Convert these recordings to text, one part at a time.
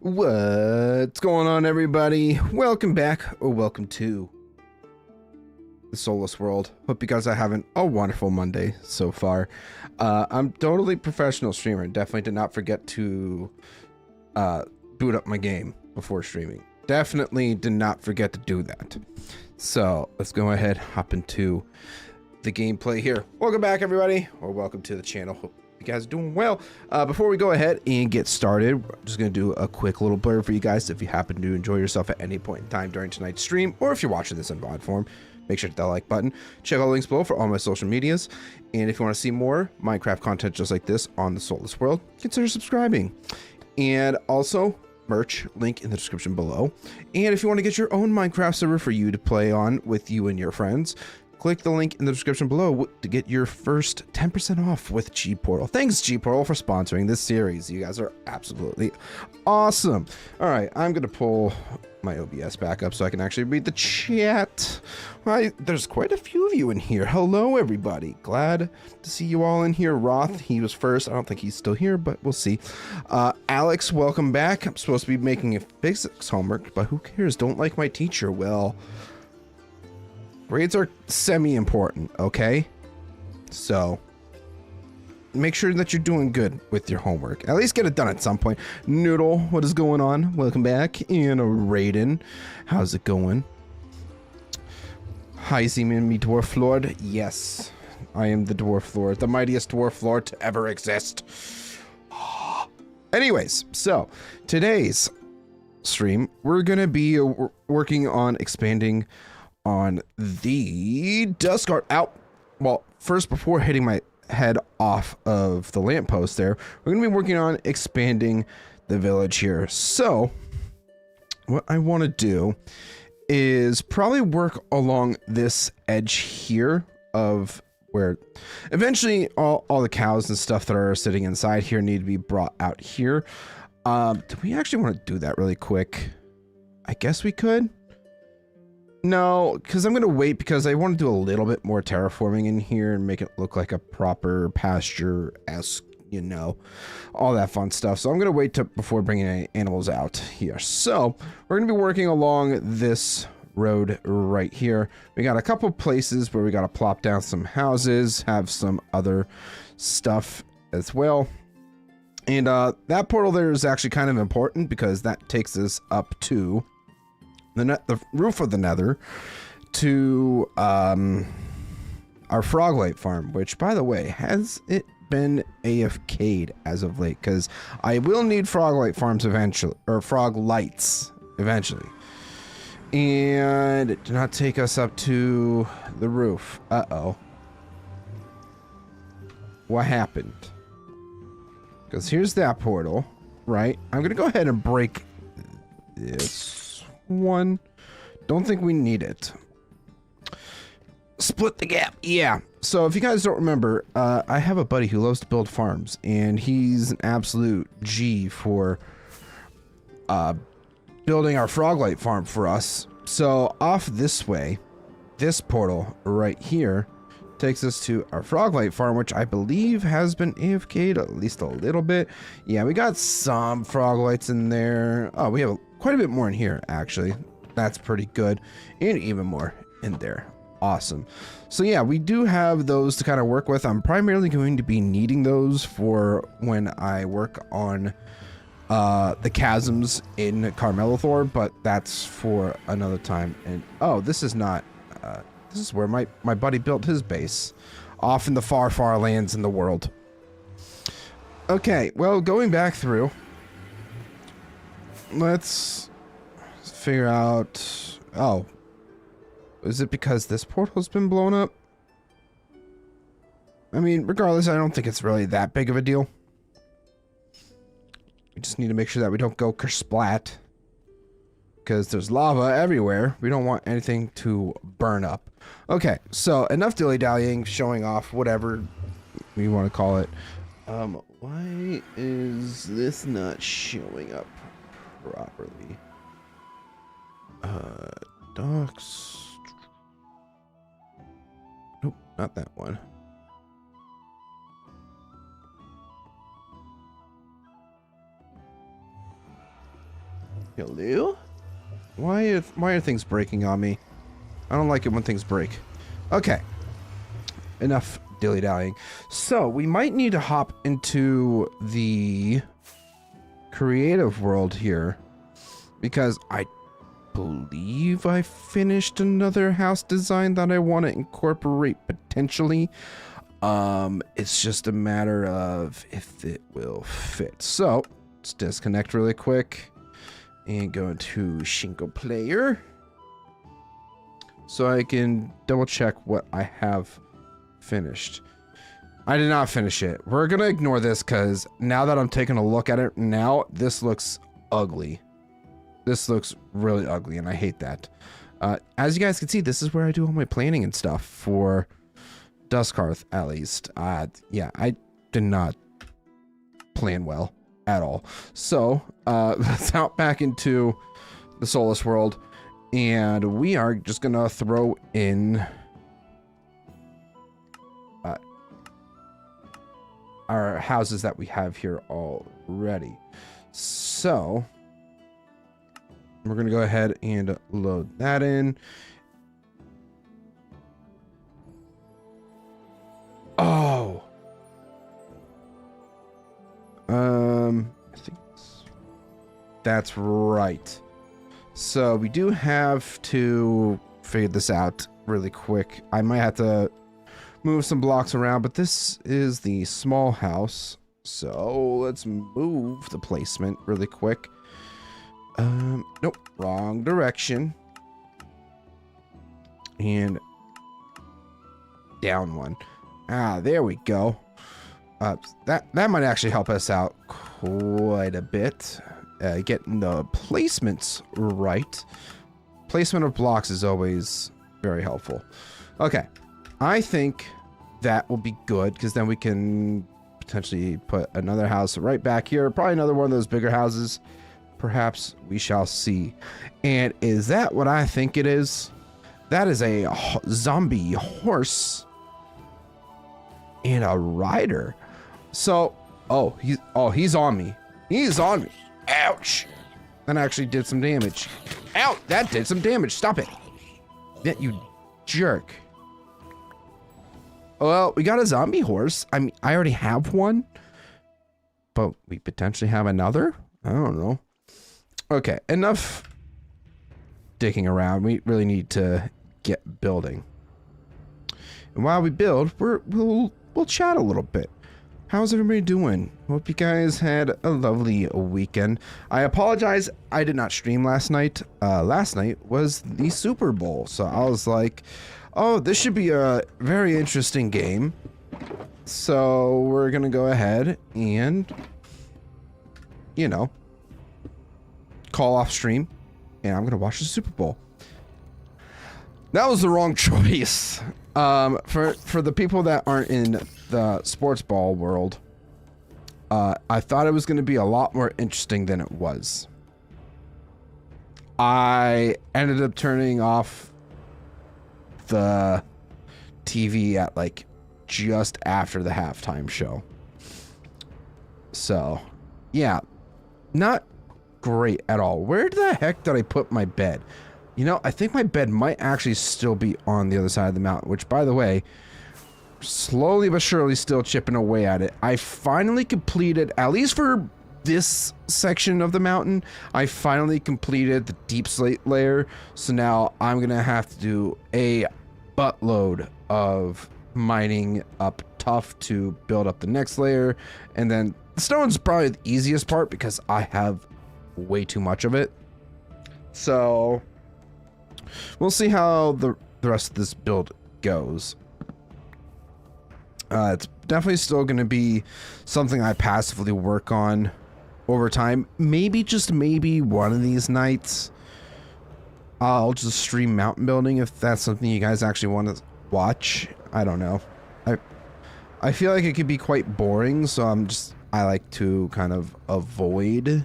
What's going on, everybody? Welcome back, or welcome to the Soulless World. Hope you guys are having a wonderful Monday so far. I'm totally professional streamer. Definitely did not forget to boot up my game before streaming. Definitely did not forget to do that. So let's go ahead, hop into the gameplay here. Welcome back, everybody, or welcome to the channel. Hope you guys are doing well. Before we go ahead and get started, I'm just going to do a quick little blurb for you guys. If you happen to enjoy yourself at any point in time during tonight's stream, or if you're watching this in VOD form, make sure to hit that like button. Check all the links below for all my social medias. And if you want to see more Minecraft content just like this on the Soulless World, consider subscribing. And also, merch, link in the description below. And if you want to get your own Minecraft server for you to play on with you and your friends, click the link in the description below to get your first 10% off with G-Portal. Thanks, G-Portal, for sponsoring this series. You guys are absolutely awesome. All right, I'm going to pull my OBS back up so I can actually read the chat. There's quite a few of you in here. Hello, everybody. Glad to see you all in here. Roth, he was first. I don't think he's still here, but we'll see. Alex, welcome back. I'm supposed to be making a physics homework, but who cares? Don't like my teacher. Well, grades are semi-important, okay? So make sure that you're doing good with your homework. At least get it done at some point. Noodle, what is going on? Welcome back. And Raiden, how's it going? Hi, Zman, me Dwarf Lord. Yes, I am the Dwarf Lord, the mightiest Dwarf Lord to ever exist. Anyways, so today's stream, we're gonna be working on expanding on the Duskhearth out. Well, first, before hitting my head off of the lamppost there, we're gonna be working on expanding the village here. So what I want to do is probably work along this edge here of where eventually all the cows and stuff that are sitting inside here need to be brought out here. Do we actually want to do that really quick? I guess we could. No, because I'm going to wait because I want to do a little bit more terraforming in here and make it look like a proper pasture-esque, you know, all that fun stuff. So I'm going to wait before bringing any animals out here. So we're going to be working along this road right here. We got a couple places where we got to plop down some houses, have some other stuff as well. And that portal there is actually kind of important because that takes us up to the roof of the nether to our froglight farm, which, by the way, has it been AFK'd as of late, because I will need froglight farms eventually, or frog lights eventually. And it did not take us up to the roof. Uh-oh. What happened? Because here's that portal, right? I'm gonna go ahead and break this one. Don't think we need it. Split the gap. Yeah. So if you guys don't remember, I have a buddy who loves to build farms, and he's an absolute G for building our froglight farm for us. So off this way, this portal right here takes us to our froglight farm, which I believe has been AFK'd at least a little bit. Yeah, we got some froglights in there. Oh, we have quite a bit more in here, actually. That's pretty good. And even more in there. Awesome. So yeah, we do have those to kind of work with. I'm primarily going to be needing those for when I work on the chasms in Carmelithor, but that's for another time. And oh, this is not this is where my buddy built his base, off in the far lands in the world. Okay, well, going back through, let's figure out. Oh, is it because this portal's been blown up? I mean, regardless, I don't think it's really that big of a deal. We just need to make sure that we don't go kersplat, because there's lava everywhere. We don't want anything to burn up. Okay, so enough dilly-dallying, showing off, whatever we want to call it. Why is this not showing up properly? Docs. Nope, not that one. Hello? Why are things breaking on me? I don't like it when things break. Okay. Enough dilly-dallying. So, we might need to hop into the creative world here, because I believe I finished another house design that I want to incorporate potentially. It's just a matter of if it will fit. So, let's disconnect really quick and go into single player so I can double check what I have finished. I did not finish it. We're gonna ignore this because now that I'm taking a look at it now, this looks ugly. This looks really ugly and I hate that. As you guys can see, this is where I do all my planning and stuff for Duskhearth, at least. Yeah, I did not plan well at all. So, let's out back into the Soulless World, and we are just gonna throw in our houses that we have here already. So, we're gonna go ahead and load that in. Oh. I think that's right. So we do have to figure this out really quick. I might have to move some blocks around, but this is the small house. So let's move the placement really quick. Nope, wrong direction. And down one. Ah, there we go. That might actually help us out quite a bit. Getting the placements right. Placement of blocks is always very helpful. Okay, I think that will be good because then we can potentially put another house right back here. Probably another one of those bigger houses. Perhaps we shall see. And is that what I think it is? That is a zombie horse and a rider. So, he's on me. He's on me. Ouch. That actually did some damage. Ow, that did some damage. Stop it. That you jerk. Well, we got a zombie horse. I mean, I already have one, but we potentially have another. I don't know. Okay, enough dicking around. We really need to get building. And while we build, we'll chat a little bit. How's everybody doing? Hope you guys had a lovely weekend. I apologize, I did not stream last night. Last night was the Super Bowl, so I was like, oh, this should be a very interesting game. So we're gonna go ahead and, you know, call off stream, and I'm gonna watch the Super Bowl. That was the wrong choice. For the people that aren't in the sports ball world, I thought it was going to be a lot more interesting than it was. I ended up turning off the TV at like just after the halftime show. So, yeah, not great at all. Where the heck did I put my bed? You know, I think my bed might actually still be on the other side of the mountain, which, by the way, slowly but surely still chipping away at it. I finally completed, at least for this section of the mountain, I finally completed the deep slate layer. So now I'm going to have to do a buttload of mining up tough to build up the next layer. And then the stone's probably the easiest part because I have way too much of it. So we'll see how the rest of this build goes. It's definitely still going to be something I passively work on over time. Maybe, just maybe, one of these nights I'll just stream mountain building if that's something you guys actually want to watch. I don't know. I feel like it could be quite boring, so I like to kind of avoid,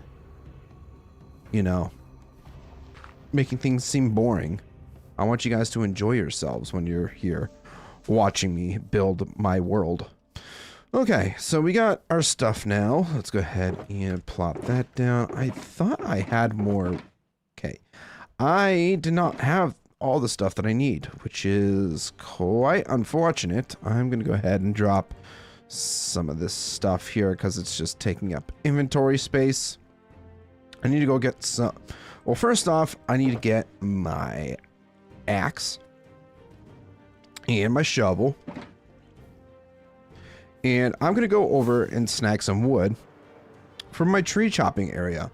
you know, making things seem boring. I want you guys to enjoy yourselves when you're here watching me build my world. Okay, so we got our stuff now. Let's go ahead and plop that down. I thought I had more. Okay. I did not have all the stuff that I need, which is quite unfortunate. I'm going to go ahead and drop some of this stuff here because it's just taking up inventory space. I need to go get some. Well, first off, I need to get my axe and my shovel. And I'm going to go over and snag some wood from my tree chopping area.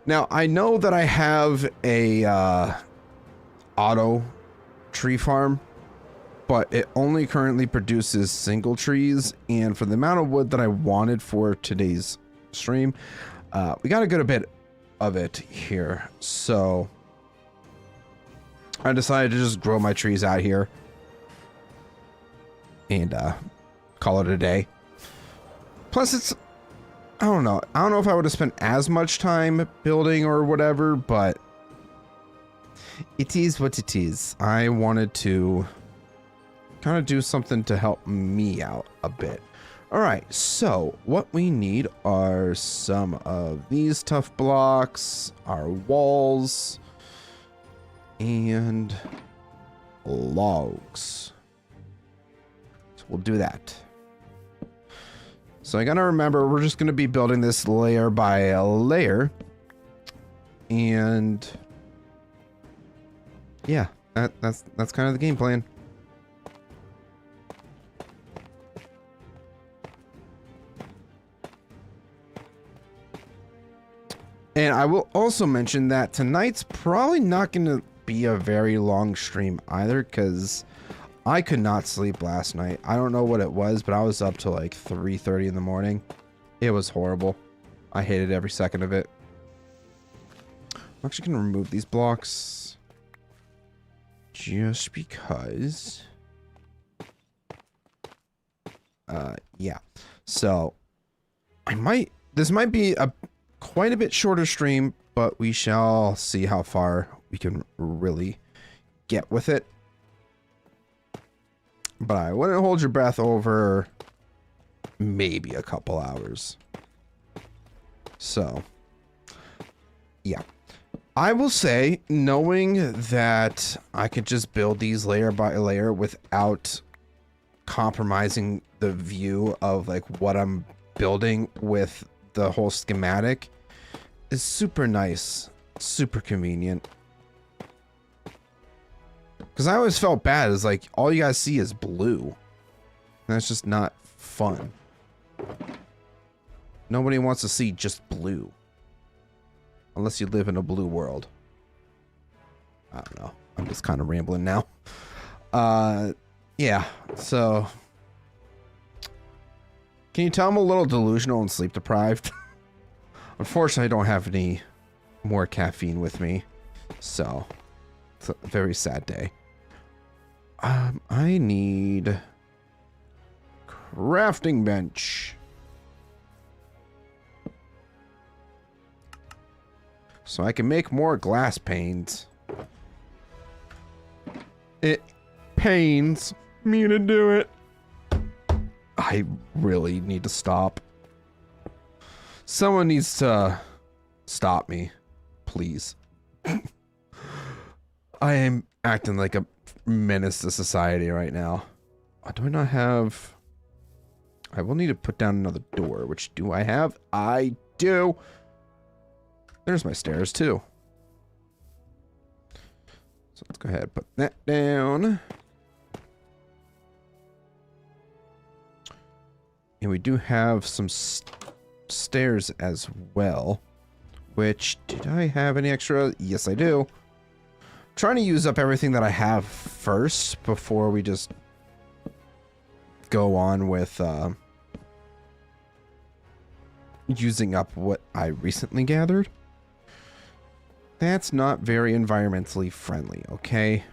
Now, I know that I have a auto tree farm, but it only currently produces single trees. And for the amount of wood that I wanted for today's stream, we got a good bit of it here. So I decided to just grow my trees out here and call it a day. Plus, it's, I don't know if I would have spent as much time building or whatever, but it is what it is. I wanted to kind of do something to help me out a bit. All right, so what we need are some of these tough blocks, our walls, and logs. So we'll do that. So I gotta remember, we're just gonna be building this layer by layer. And yeah, that's kind of the game plan. And I will also mention that tonight's probably not going to be a very long stream either, because I could not sleep last night. I don't know what it was, but I was up till like 3:30 in the morning. It was horrible. I hated every second of it. I'm actually going to remove these blocks just because. Yeah. So this might be a quite a bit shorter stream, but we shall see how far we can really get with it. But I wouldn't hold your breath over maybe a couple hours. So, yeah. I will say, knowing that I could just build these layer by layer without compromising the view of like what I'm building with the whole schematic is super nice, super convenient. Because I always felt bad, is like all you guys see is blue. And that's just not fun. Nobody wants to see just blue. Unless you live in a blue world. I don't know. I'm just kind of rambling now. Yeah, so can you tell I'm a little delusional and sleep deprived? Unfortunately, I don't have any more caffeine with me, so it's a very sad day. I need crafting bench. So I can make more glass panes. It pains me to do it. I really need to stop. Someone needs to stop me, please. I am acting like a menace to society right now. Do I not have... I will need to put down another door, which do I have? I do. There's my stairs, too. So let's go ahead and put that down. And we do have some stairs as well. Which, did I have any extra? Yes, I do. I'm trying to use up everything that I have first before we just go on with using up what I recently gathered. That's not very environmentally friendly, okay?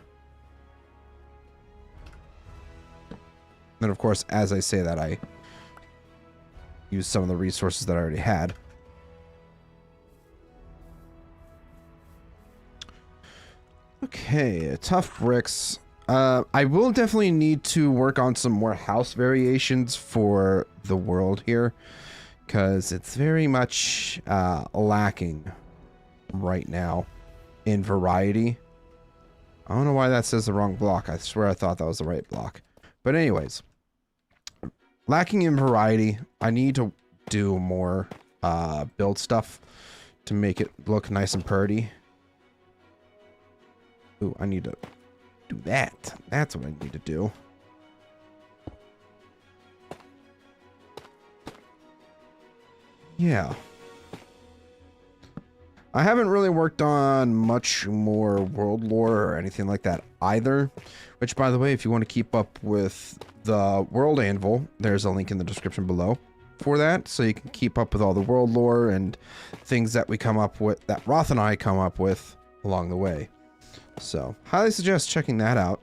And of course, as I say that, I use some of the resources that I already had. Okay, tough bricks. I will definitely need to work on some more house variations for the world here, because it's very much lacking right now in variety. I don't know why that says the wrong block. I swear I thought that was the right block. But anyways, lacking in variety. I need to do more build stuff to make it look nice and pretty. Ooh, I need to do that. That's what I need to do. Yeah. I haven't really worked on much more world lore or anything like that either. Which, by the way, if you want to keep up with the WorldAnvil, there's a link in the description below for that. So you can keep up with all the world lore and things that we come up with, that Roth and I come up with along the way. So, highly suggest checking that out.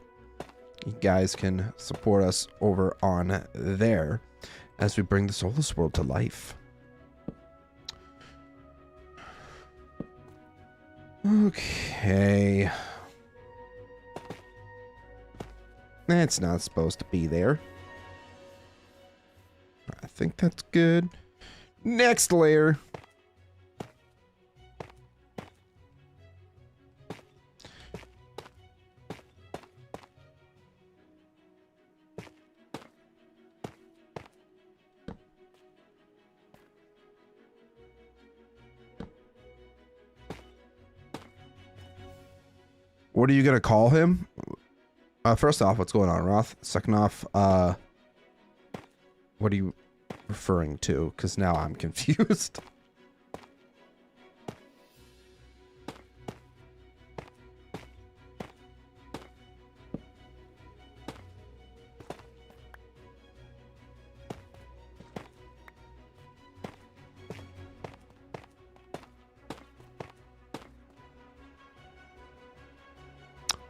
You guys can support us over on there as we bring the Soulless World to life. Okay. That's not supposed to be there. I think that's good. Next layer. What are you gonna call him? First off, what's going on, Roth? Second off, what are you referring to? Because now I'm confused.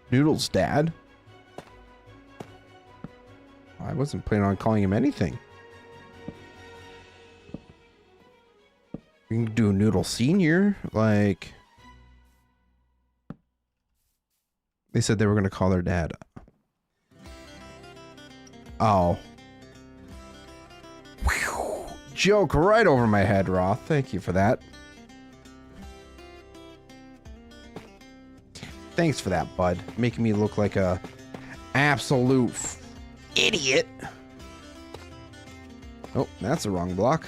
Noodle's dad? I wasn't planning on calling him anything. We can do Noodle Senior, like... They said they were going to call their dad. Oh. Whew. Joke right over my head, Roth. Thank you for that. Thanks for that, bud. Making me look like a absolute idiot. Oh, that's the wrong block.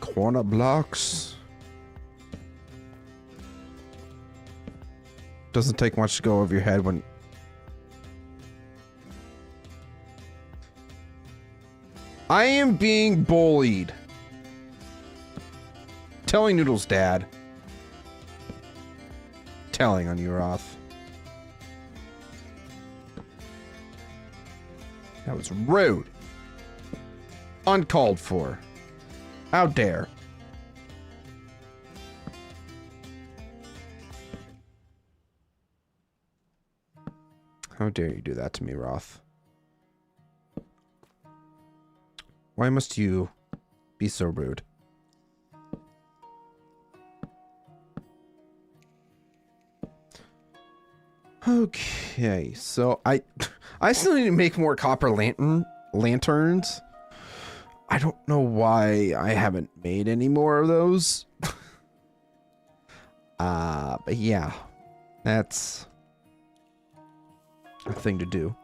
Corner blocks. Doesn't take much to go over your head when... I am being bullied. Telling Noodle's dad. Telling on you, Roth. That was rude. Uncalled for. How dare. How dare you do that to me, Roth? Why must you be so rude? Okay, so I still need to make more copper lanterns. I don't know why I haven't made any more of those. But yeah, that's a thing to do.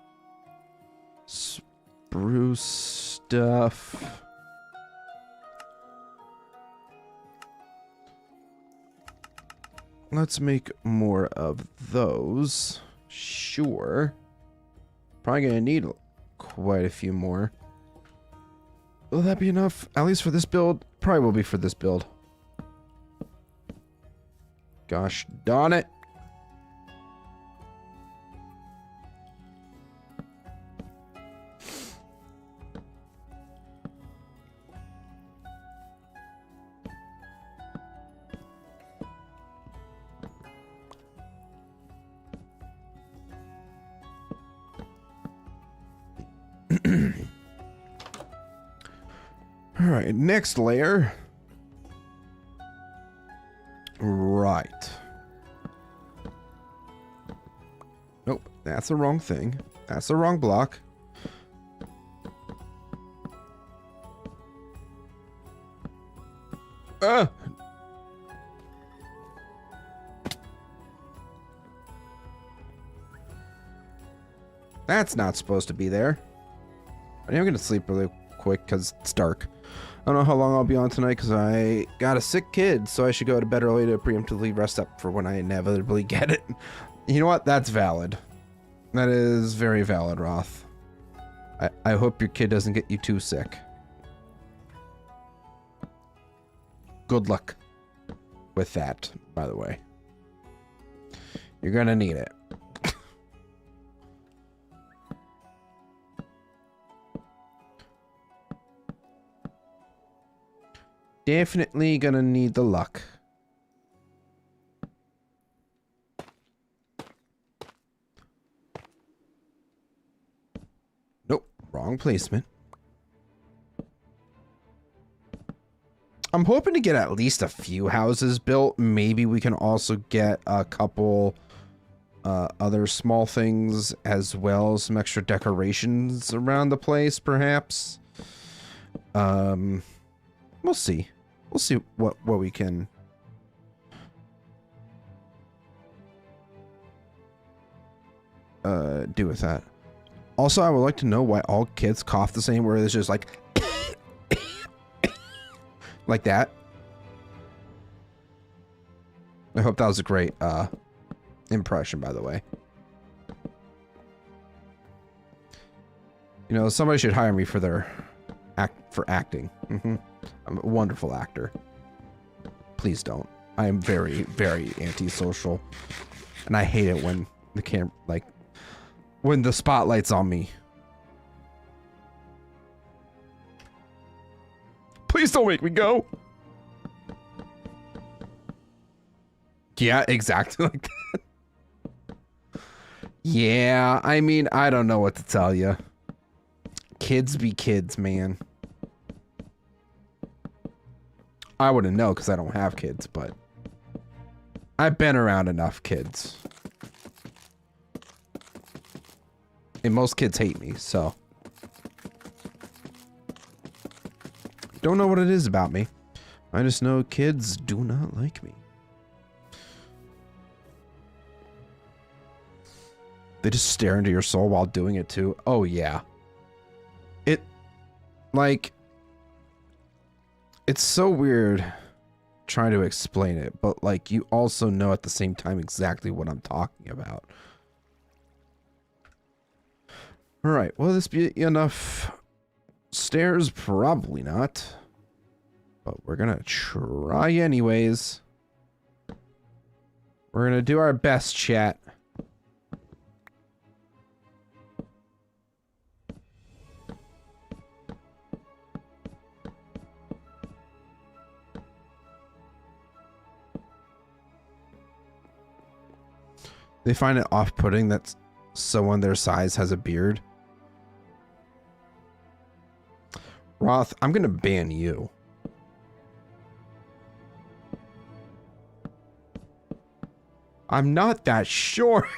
Spruce stuff. Let's make more of those. Sure. Probably gonna need quite a few more. Will that be enough? At least for this build? Probably will be for this build. Gosh darn it. Alright, next layer. Right. Nope, that's the wrong thing. That's the wrong block. That's not supposed to be there. I'm gonna sleep really quick because it's dark. I don't know how long I'll be on tonight because I got a sick kid, so I should go to bed early to preemptively rest up for when I inevitably get it. You know what? That's valid. That is very valid, Roth. I hope your kid doesn't get you too sick. Good luck with that, by the way. You're gonna need it. Definitely gonna need the luck. Nope, wrong placement. I'm hoping to get at least a few houses built. Maybe we can also get a couple other small things as well, some extra decorations around the place, perhaps. We'll see. We'll see what we can do with that. Also, I would like to know why all kids cough the same, where it's just like like that. I hope that was a great impression, by the way. You know, somebody should hire me for their acting. I'm a wonderful actor. Please don't. I am very, very antisocial, and I hate it when the when the spotlight's on me. Please don't make me go. Yeah, exactly like that. Yeah, I mean, I don't know what to tell you. Kids be kids, man. I wouldn't know because I don't have kids, but I've been around enough kids. And most kids hate me, so. Don't know what it is about me. I just know kids do not like me. They just stare into your soul while doing it too. Oh yeah. It's so weird trying to explain it, but like you also know at the same time exactly what I'm talking about. All right, will this be enough stairs? Probably not, but we're gonna try anyways. We're gonna do our best, chat. They find it off-putting that someone their size has a beard. Roth, I'm gonna ban you. I'm not that short.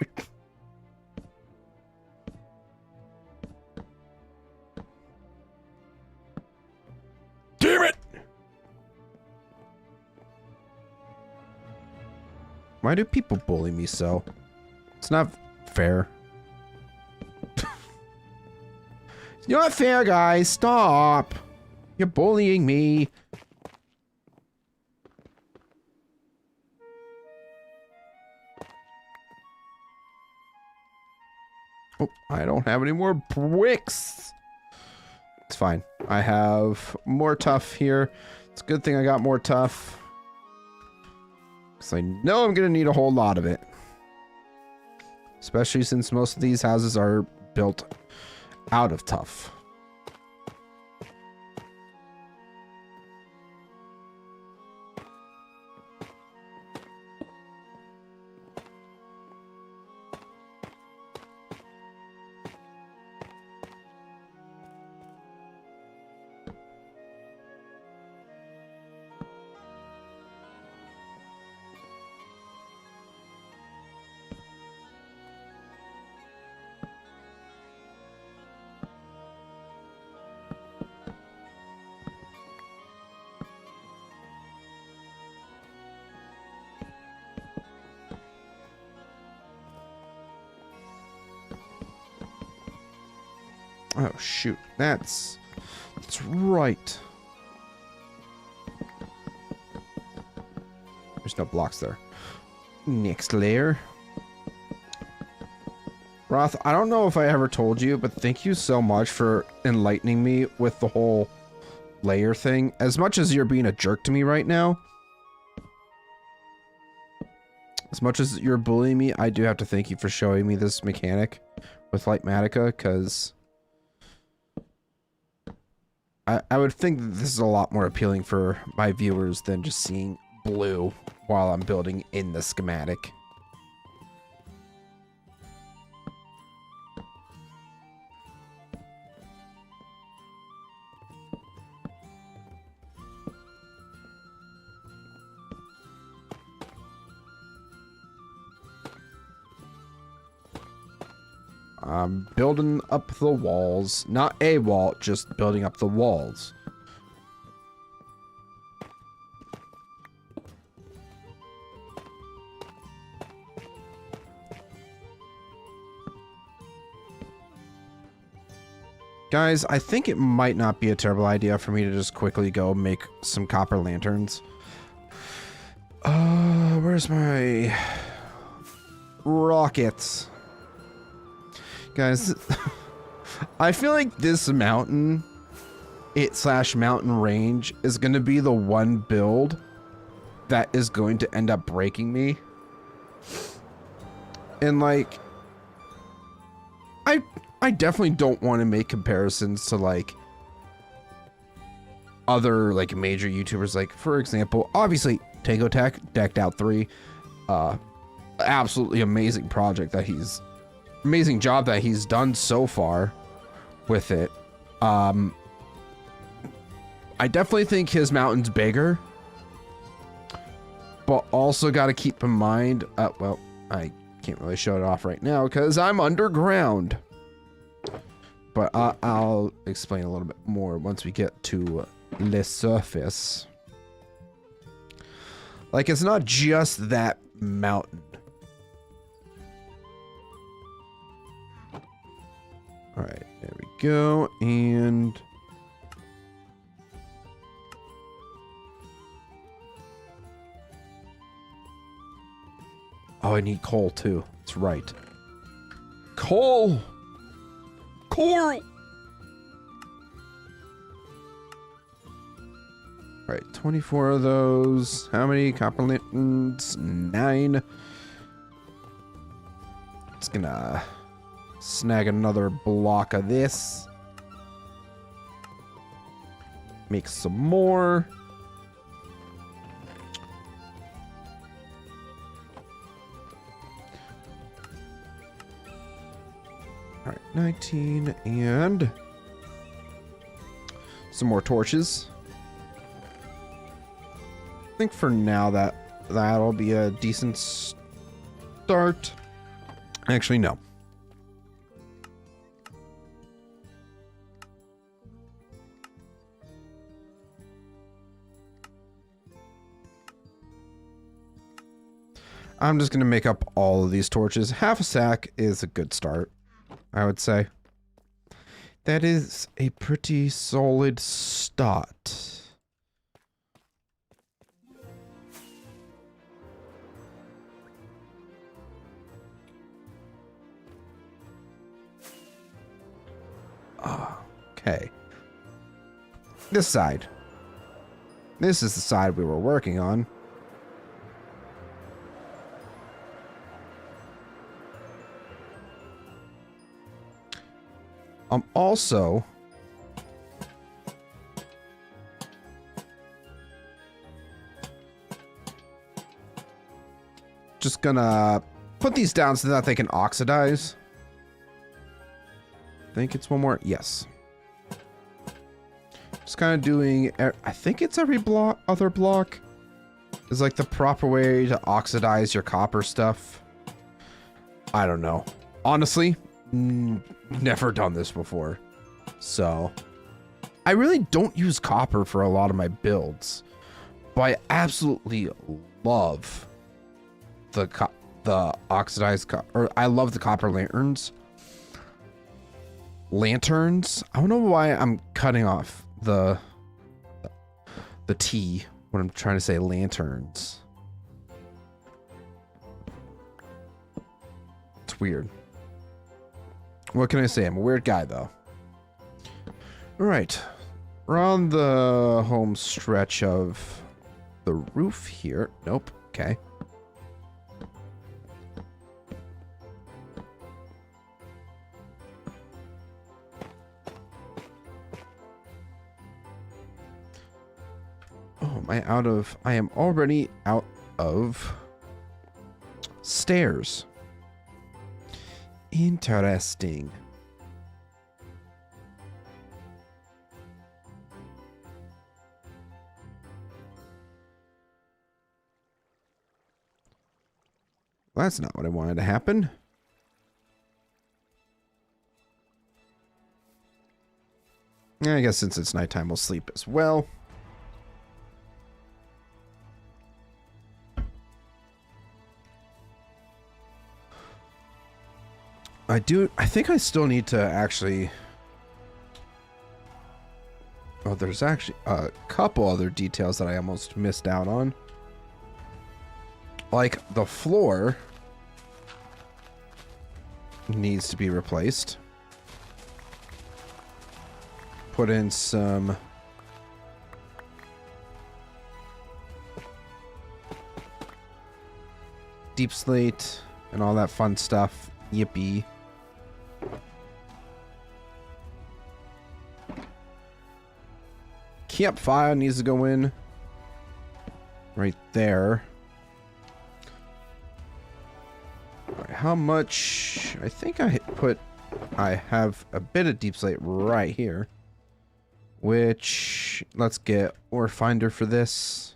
Damn it! Why do people bully me so? It's not fair. It's not fair, guys. Stop. You're bullying me. Oh, I don't have any more bricks. It's fine. I have more tough here. It's a good thing I got more tough. Because I know I'm going to need a whole lot of it. Especially since most of these houses are built out of tough. Oh, shoot. That's right. There's no blocks there. Next layer. Roth, I don't know if I ever told you, but thank you so much for enlightening me with the whole layer thing. As much as you're being a jerk to me right now, as much as you're bullying me, I do have to thank you for showing me this mechanic with Lightmatica, because I would think that this is a lot more appealing for my viewers than just seeing blue while I'm building in the schematic. I'm building up the walls. Not a wall, just building up the walls. Guys, I think it might not be a terrible idea for me to just quickly go make some copper lanterns. Where's my rockets? Guys, I feel like this mountain, mountain range, is going to be the one build that is going to end up breaking me. And like, I definitely don't want to make comparisons to like other like major YouTubers. Like, for example, obviously Tango Tech, Decked Out 3, absolutely amazing project that amazing job that he's done so far with it. I definitely think his mountain's bigger, but also got to keep in mind, well, I can't really show it off right now because I'm underground, but I'll explain a little bit more once we get to the surface. Like, it's not just that mountain. All right, there we go, and oh, I need coal too. That's right. Coal! Coral! All right, 24 of those. How many copper lanterns? 9. It's gonna snag another block of this. Make some more. All right, 19 and some more torches. I think for now that'll be a decent start. Actually, no. I'm just going to make up all of these torches. Half a stack is a good start, I would say. That is a pretty solid start. Okay. This side. This is the side we were working on. I'm also just gonna put these down so that they can oxidize. I think it's one more. Yes. Just kind of doing, I think it's every other block is like the proper way to oxidize your copper stuff. I don't know. Honestly, never done this before. So I really don't use copper for a lot of my builds, but I absolutely love the oxidized or I love the copper lanterns. lanterns. I don't know why I'm cutting off the T when I'm trying to say lanterns. It's weird. What can I say? I'm a weird guy, though. All right. We're on the home stretch of the roof here. Nope. Okay. Oh, I am already out of stairs. Interesting. Well, that's not what I wanted to happen. I guess since it's nighttime, we'll sleep as well. I think I still need to actually... Oh, there's actually a couple other details that I almost missed out on. Like, the floor needs to be replaced. Put in some... deep slate and all that fun stuff. Yippee. Campfire needs to go in right there. All right, how much? I think I have a bit of deep slate right here, which let's get ore finder for this.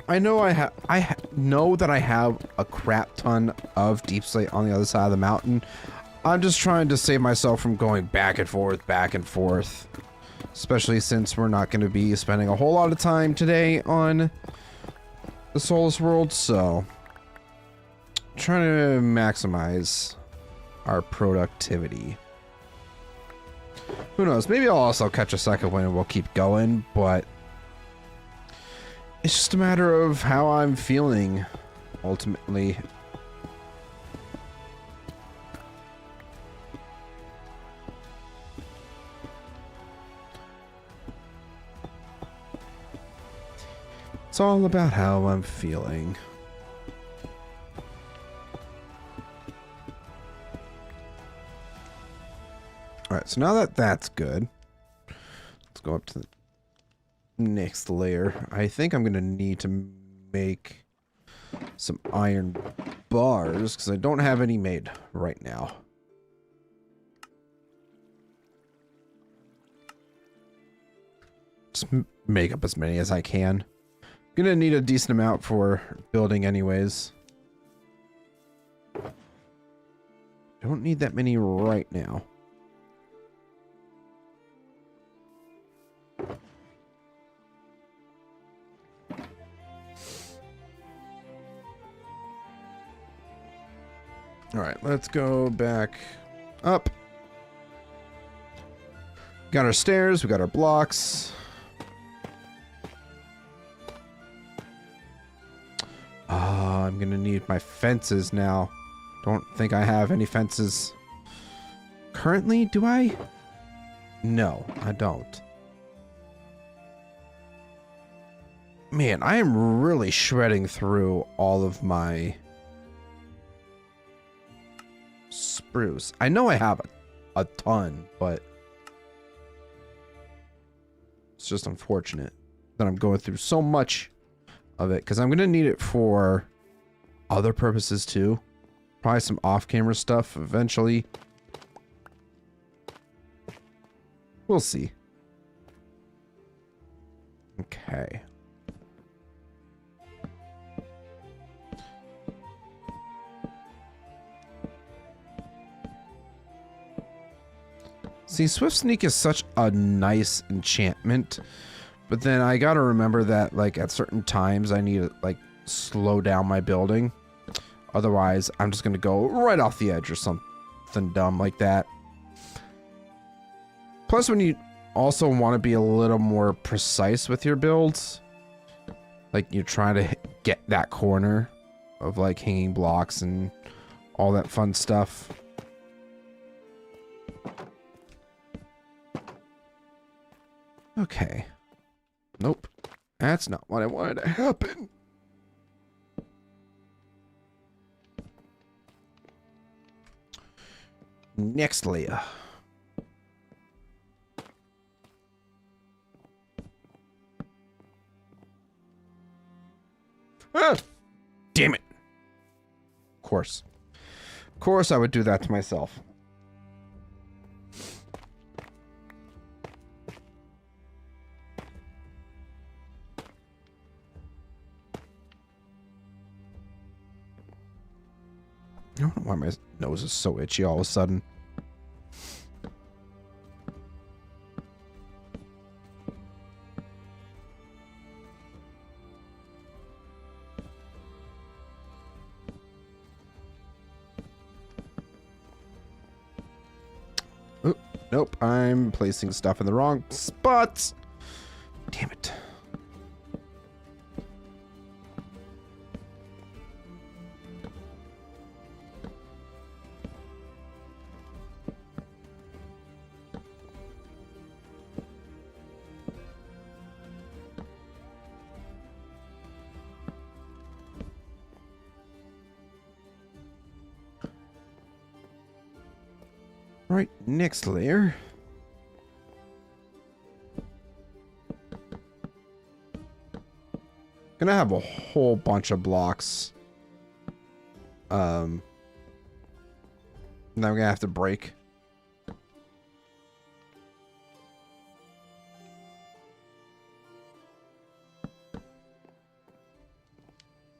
I know I know that I have a crap ton of deep slate on the other side of the mountain. I'm just trying to save myself from going back and forth, especially since we're not going to be spending a whole lot of time today on the Soulless World, so trying to maximize our productivity. Who knows? Maybe I'll also catch a second one and we'll keep going, but it's just a matter of how I'm feeling ultimately. It's all about how I'm feeling. Alright, so now that that's good, let's go up to the next layer. I think I'm going to need to make some iron bars, because I don't have any made right now. Just make up as many as I can. Gonna need a decent amount for building anyways. Don't need that many right now. Alright, let's go back up. Got our stairs, we got our blocks. I'm gonna need my fences now. Don't think I have any fences currently, do I? No, I don't. Man, I am really shredding through all of my spruce. I know I have a ton, but it's just unfortunate that I'm going through so much of it, because I'm going to need it for other purposes too. Probably some off-camera stuff eventually. We'll see. Okay. See, Swift Sneak is such a nice enchantment, but then I gotta remember that, like, at certain times I need to, like, slow down my building. Otherwise, I'm just going to go right off the edge or something dumb like that. Plus, when you also want to be a little more precise with your builds, like you're trying to get that corner of like hanging blocks and all that fun stuff. Okay. Nope. That's not what I wanted to happen. Next layer. Ah! Damn it. Of course. Of course I would do that to myself. I don't know why my nose is so itchy all of a sudden. Oh, nope, I'm placing stuff in the wrong spots. Damn it. Right, next layer. Gonna have a whole bunch of blocks. That I'm gonna have to break.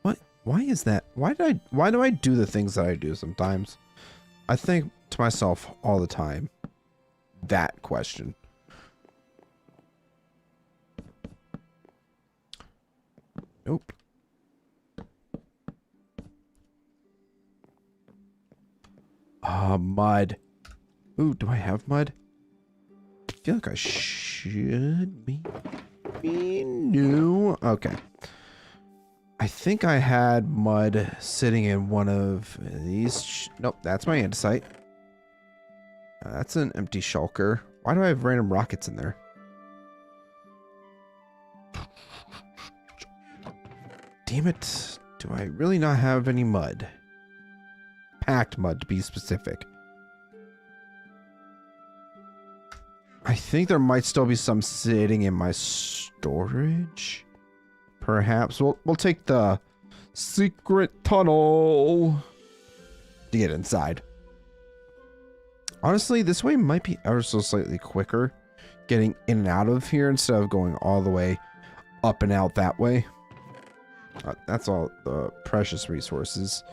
What? Why is that? Why do I do the things that I do sometimes? I think to myself all the time, that question. Nope. Mud. Ooh, do I have mud? I feel like I should be. No. Okay. I think I had mud sitting in one of these. Nope, that's my andesite. That's an empty shulker. Why do I have random rockets in there? Damn it. Do I really not have any mud? Packed mud, to be specific. I think there might still be some sitting in my storage. Perhaps. We'll take the secret tunnel to get inside. Honestly, this way might be ever so slightly quicker getting in and out of here instead of going all the way up and out that way. That's all the precious resources.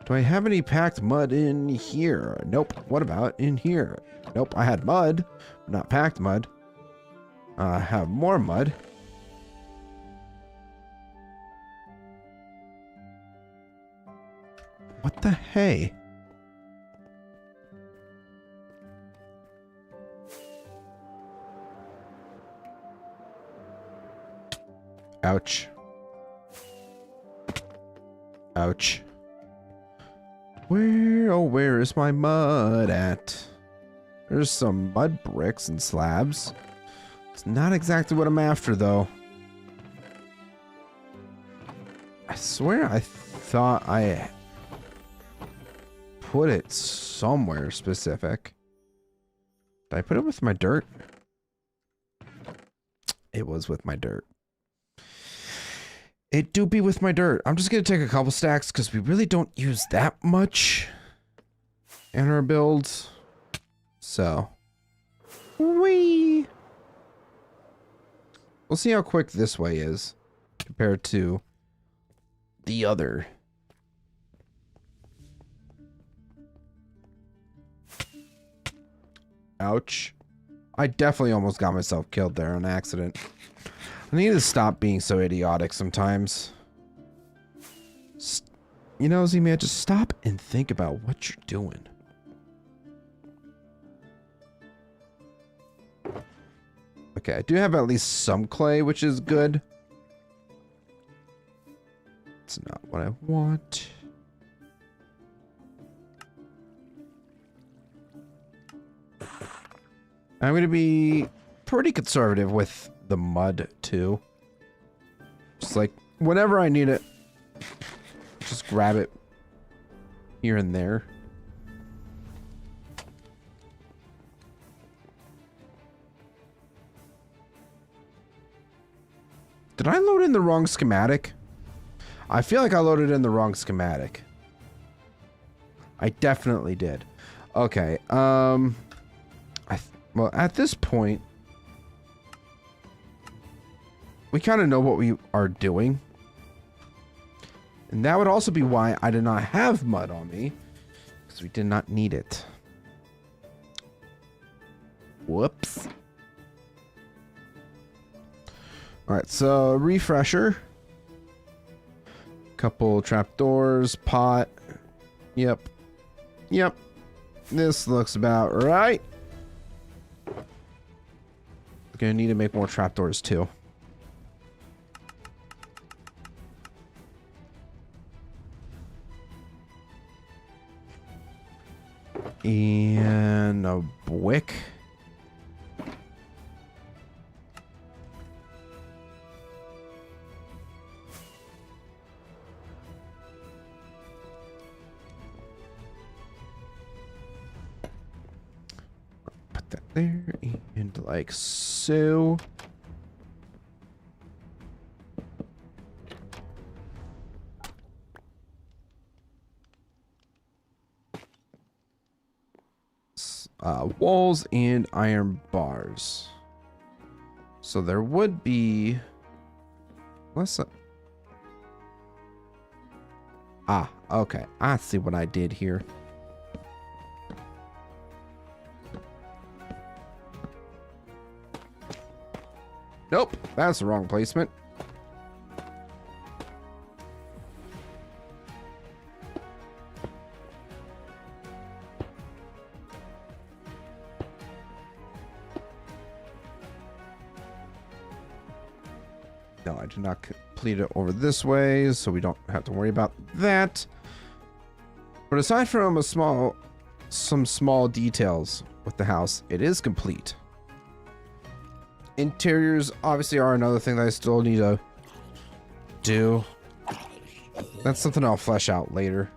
Do I have any packed mud in here? Nope. What about in here? Nope. I had mud, but not packed mud. I have more mud. What the hey? Ouch. Ouch. Where is my mud at? There's some mud bricks and slabs. It's not exactly what I'm after, though. I swear I thought I put it somewhere specific. Did I put it with my dirt? It was with my dirt. It do be with my dirt. I'm just going to take a couple stacks because we really don't use that much in our builds. So, we'll see how quick this way is compared to the other. Ouch. I definitely almost got myself killed there on accident. I need to stop being so idiotic sometimes. You know, Z-Man, just stop and think about what you're doing. Okay, I do have at least some clay, which is good. It's not what I want. I'm going to be pretty conservative with the mud, too. Just like, whenever I need it, just grab it here and there. Did I load in the wrong schematic? I feel like I loaded in the wrong schematic. I definitely did. Okay, well, at this point, we kind of know what we are doing. And that would also be why I did not have mud on me, because we did not need it. Whoops. Alright, so refresher. Couple trapdoors, pot. Yep. Yep. This looks about right. Gonna need to make more trapdoors too. And a brick. Put that there and like so. Walls and iron bars. So there would be less. Okay. I see what I did here. Nope, that's the wrong placement. No, I did not complete it over this way, so we don't have to worry about that. But aside from some small details with the house, it is complete. Interiors obviously are another thing that I still need to do. That's something I'll flesh out later.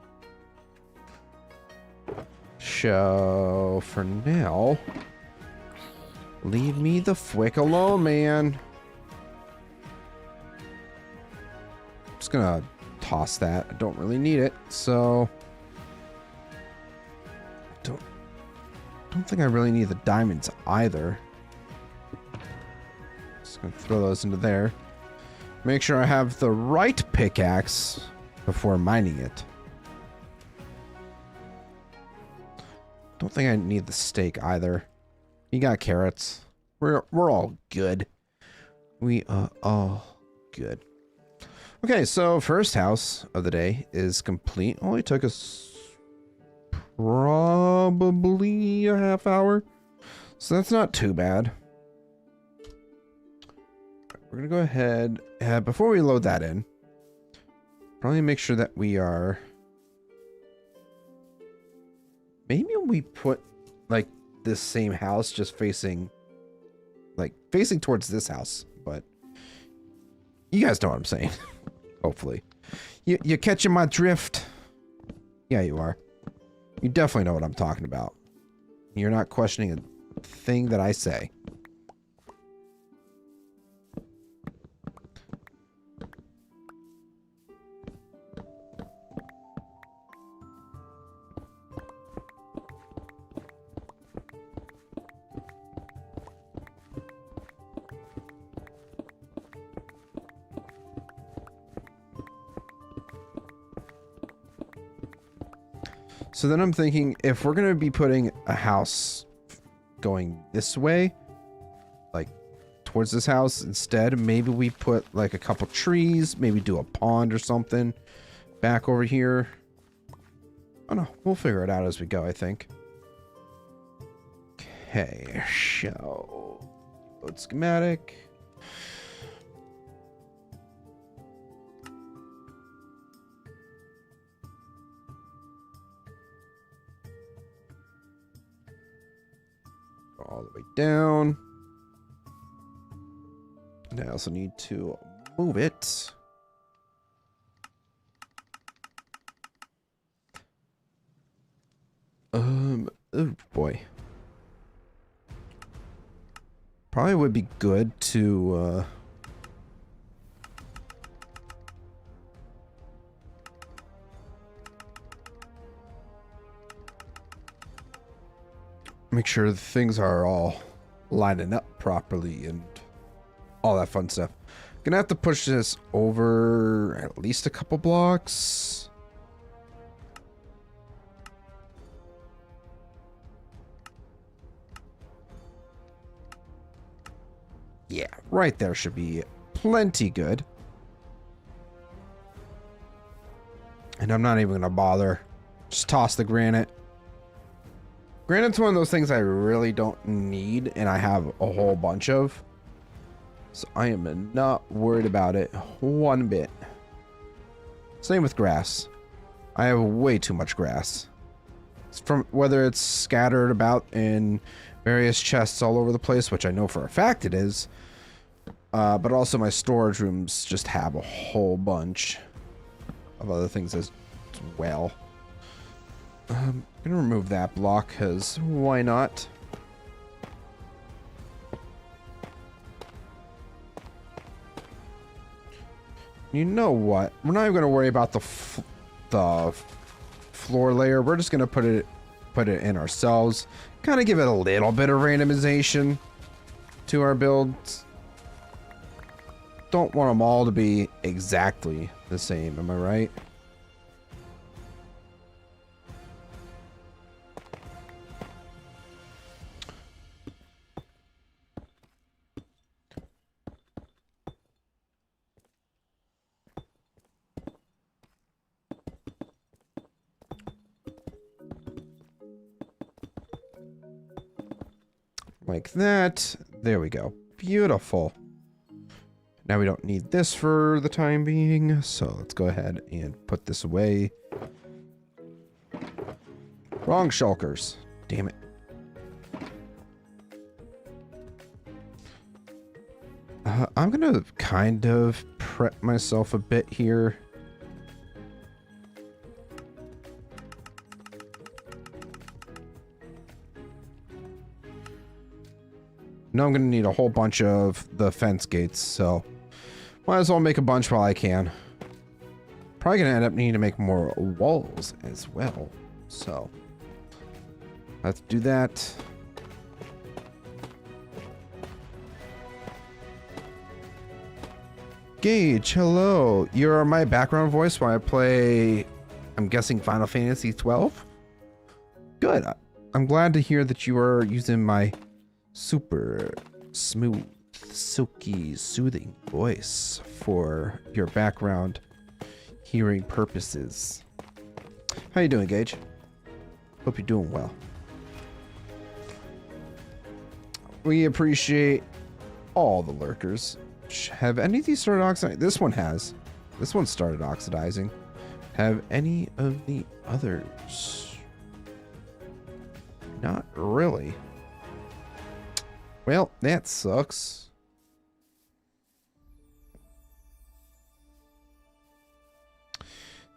So for now, leave me the frick alone, man. Just gonna toss that. I don't really need it, so don't think I really need the diamonds either. Just gonna throw those into there. Make sure I have the right pickaxe before mining it. Don't think I need the steak either. You got carrots. We're all good. We are all good. Okay, so first house of the day is complete. Only took us probably a half hour. So that's not too bad. We're going to go ahead. Before we load that in, probably make sure that we are... Maybe we put, like, this same house just facing... Like, facing towards this house. But you guys know what I'm saying. Hopefully. You catching my drift? Yeah, you are. You definitely know what I'm talking about. You're not questioning a thing that I say. So then I'm thinking, if we're going to be putting a house going this way, like towards this house instead, maybe we put like a couple trees, maybe do a pond or something. back over here. Oh no, we'll figure it out as we go, I think. Okay, show. Load schematic. Go all the way down. And I also need to move it. Oh boy. Probably would be good to, make sure the things are all lining up properly and all that fun stuff. Gonna have to push this over at least a couple blocks. Yeah, right there should be plenty good. And I'm not even gonna bother. Just toss the granite. Granite's one of those things I really don't need, and I have a whole bunch of. So I am not worried about it one bit. Same with grass. I have way too much grass. It's from whether it's scattered about in various chests all over the place, which I know for a fact it is. But also my storage rooms just have a whole bunch of other things as well. I'm gonna remove that block, because why not? You know what? We're not even gonna worry about the floor layer. We're just gonna put it in ourselves. Kind of give it a little bit of randomization to our builds. Don't want them all to be exactly the same, am I right? Like that. There we go. Beautiful. Now we don't need this for the time being, so let's go ahead and put this away. Wrong shulkers. Damn it. I'm gonna kind of prep myself a bit here. Now I'm gonna need a whole bunch of the fence gates, so might as well make a bunch while I can. Probably gonna end up needing to make more walls as well, so let's do that. Gage, hello. You're my background voice while I play, I'm guessing, Final Fantasy 12? Good. I'm glad to hear that you are using my super smooth, silky, soothing voice for your background hearing purposes. How you doing, Gage? Hope you're doing well. We appreciate all the lurkers. Have any of these started oxidizing? This one has. This one started oxidizing. Have any of the others? Not really. Well, that sucks.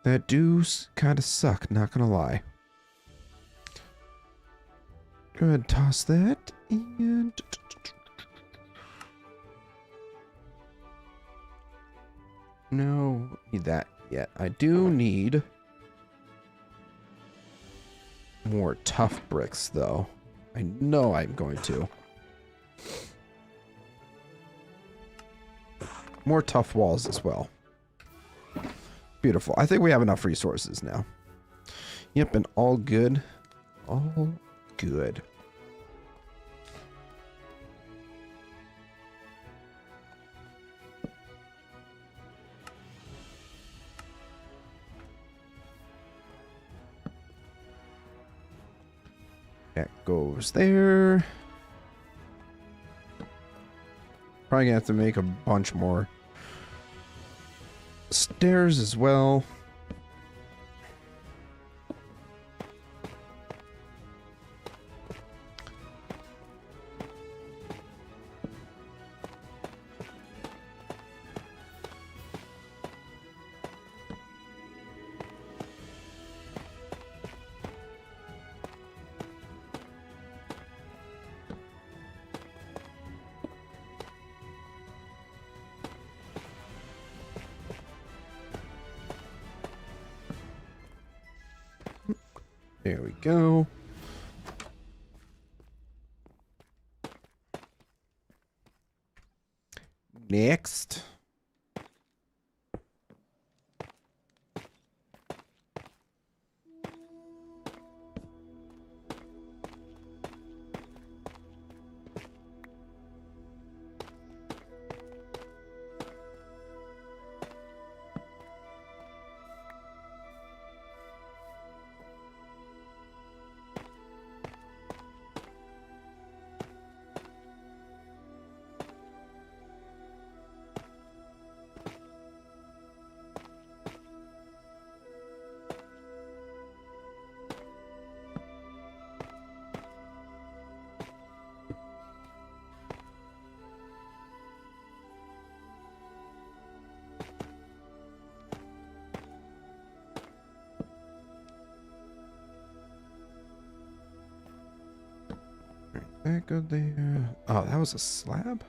That does kind of suck, not gonna lie. Go ahead and toss that, and no, need that yet. I do need more tough bricks, though. I know I'm going to. More tough walls as well. Beautiful. I think we have enough resources now. Yep, and all good. All good. That goes there. Probably gonna have to make a bunch more stairs as well. There we go. Next. That go there. Oh, that was a slab?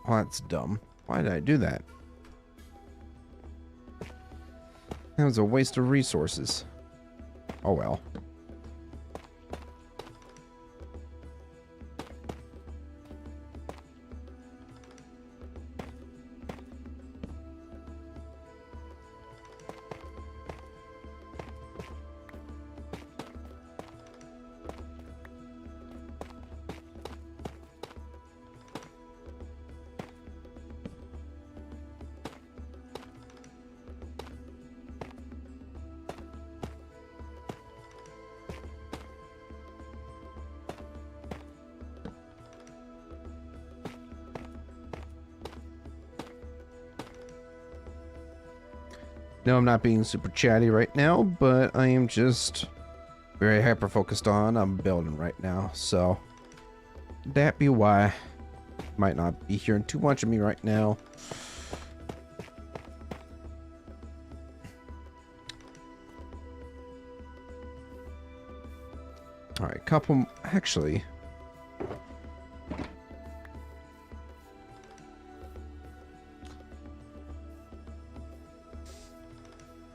Oh, that's dumb. Why did I do that? That was a waste of resources. Oh well. No, I'm not being super chatty right now, but I am just very hyper focused on I'm building right now, so that be why you might not be hearing too much of me right now. All right, couple actually.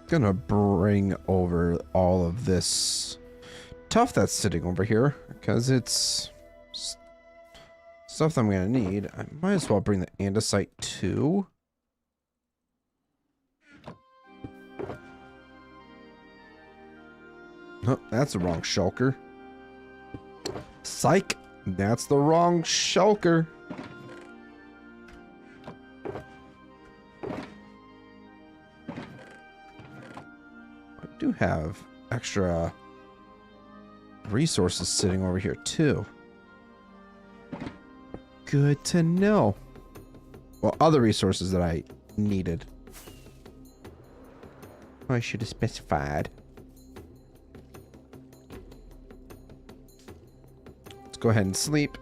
Gonna bring over all of this stuff that's sitting over here because it's stuff that I'm gonna need. I might as well bring the andesite too. Oh, that's the wrong shulker. Psych, that's the wrong shulker. Do have extra resources sitting over here too. Good to know. Well, other resources that I needed. I should have specified. Let's go ahead and sleep.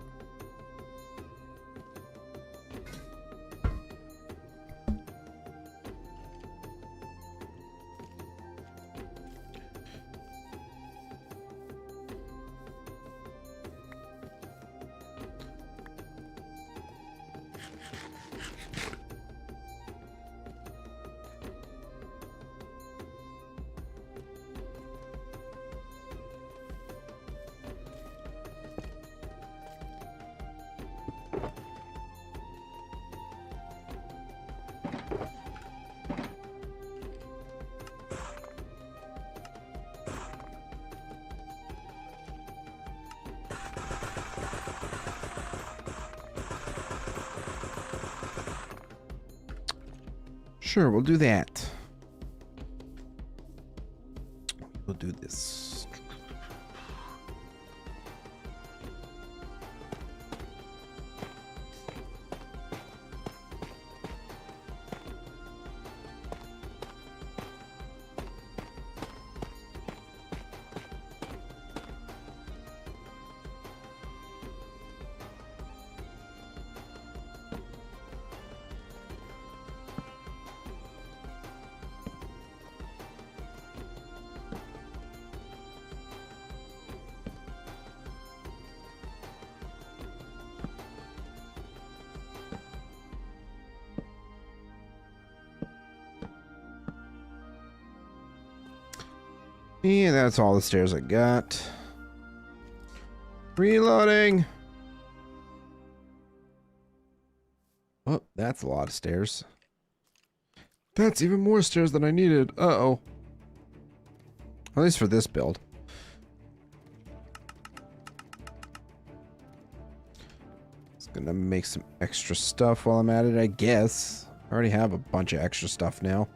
Sure, we'll do that. do this. Yeah, that's all the stairs I got. Reloading. Oh, that's a lot of stairs. That's even more stairs than I needed. Uh-oh. At least for this build. It's gonna make some extra stuff while I'm at it, I guess. I already have a bunch of extra stuff now.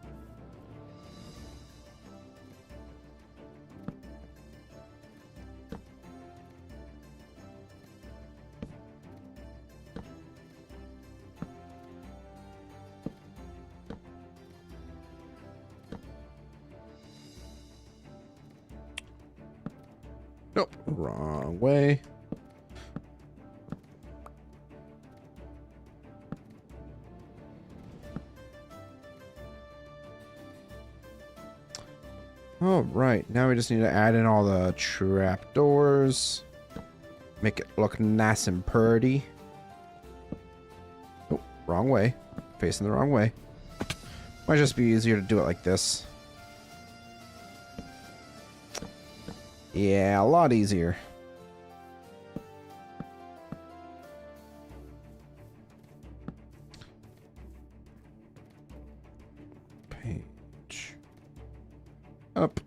Nope, wrong way. All right, now we just need to add in all the trapdoors. Make it look nice and pretty. Oh, wrong way. Facing the wrong way. Might just be easier to do it like this. Yeah, a lot easier. Page. Up.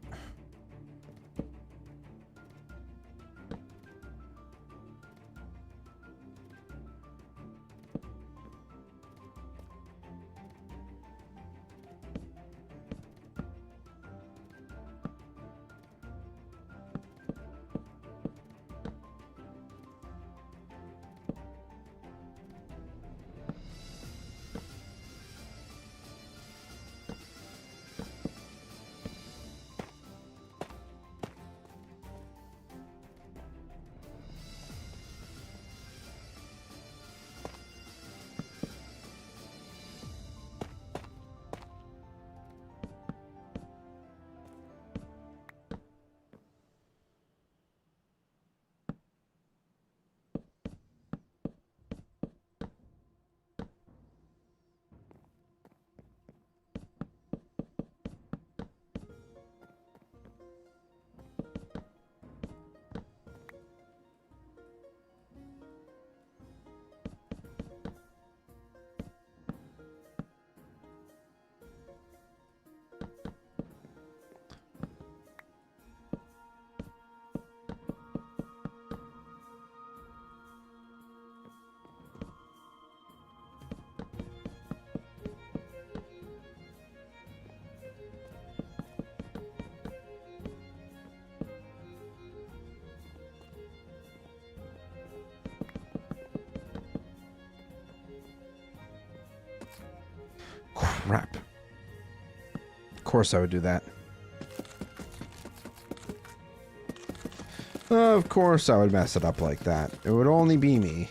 Crap. Of course I would do that. Of course I would mess it up like that. It would only be me.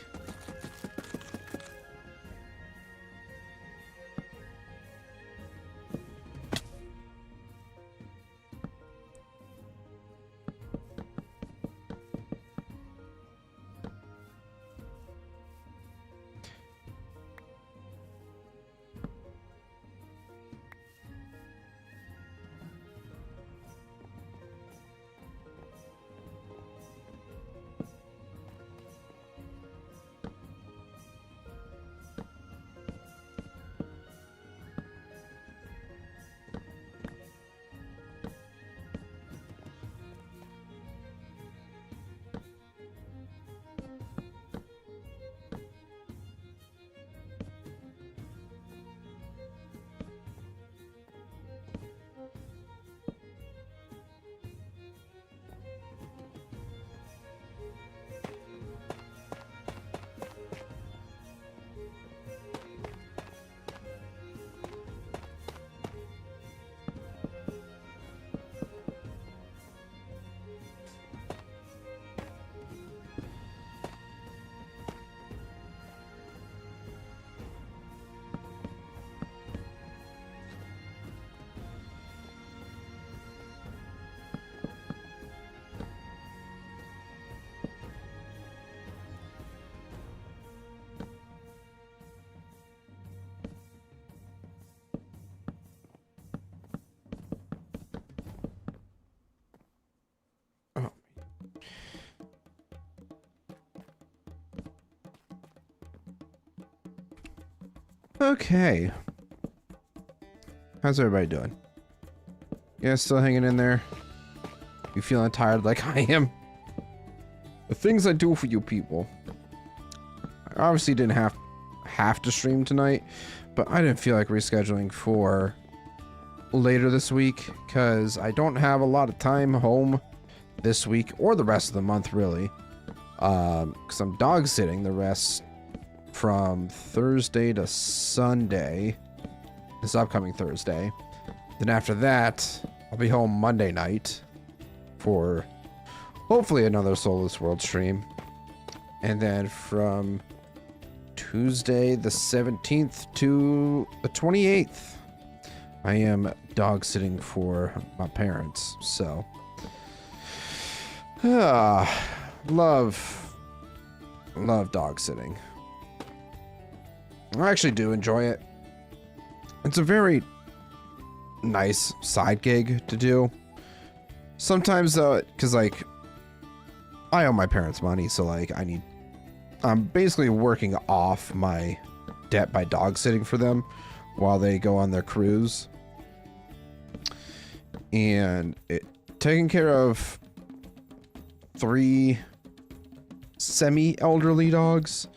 Okay. How's everybody doing? Yeah, still hanging in there? You feeling tired like I am? The things I do for you people. I obviously didn't have to stream tonight, but I didn't feel like rescheduling for later this week because I don't have a lot of time home this week or the rest of the month really. Because I'm dog sitting the rest from Thursday to Sunday, this upcoming Thursday. Then after that, I'll be home Monday night for hopefully another Soulless World stream. And then from Tuesday the 17th to the 28th, I am dog sitting for my parents. So, love dog sitting. I actually do enjoy it. It's a very nice side gig to do. Sometimes though, because like I owe my parents money, so like I'm basically working off my debt by dog sitting for them while they go on their cruise. And taking care of 3 semi-elderly dogs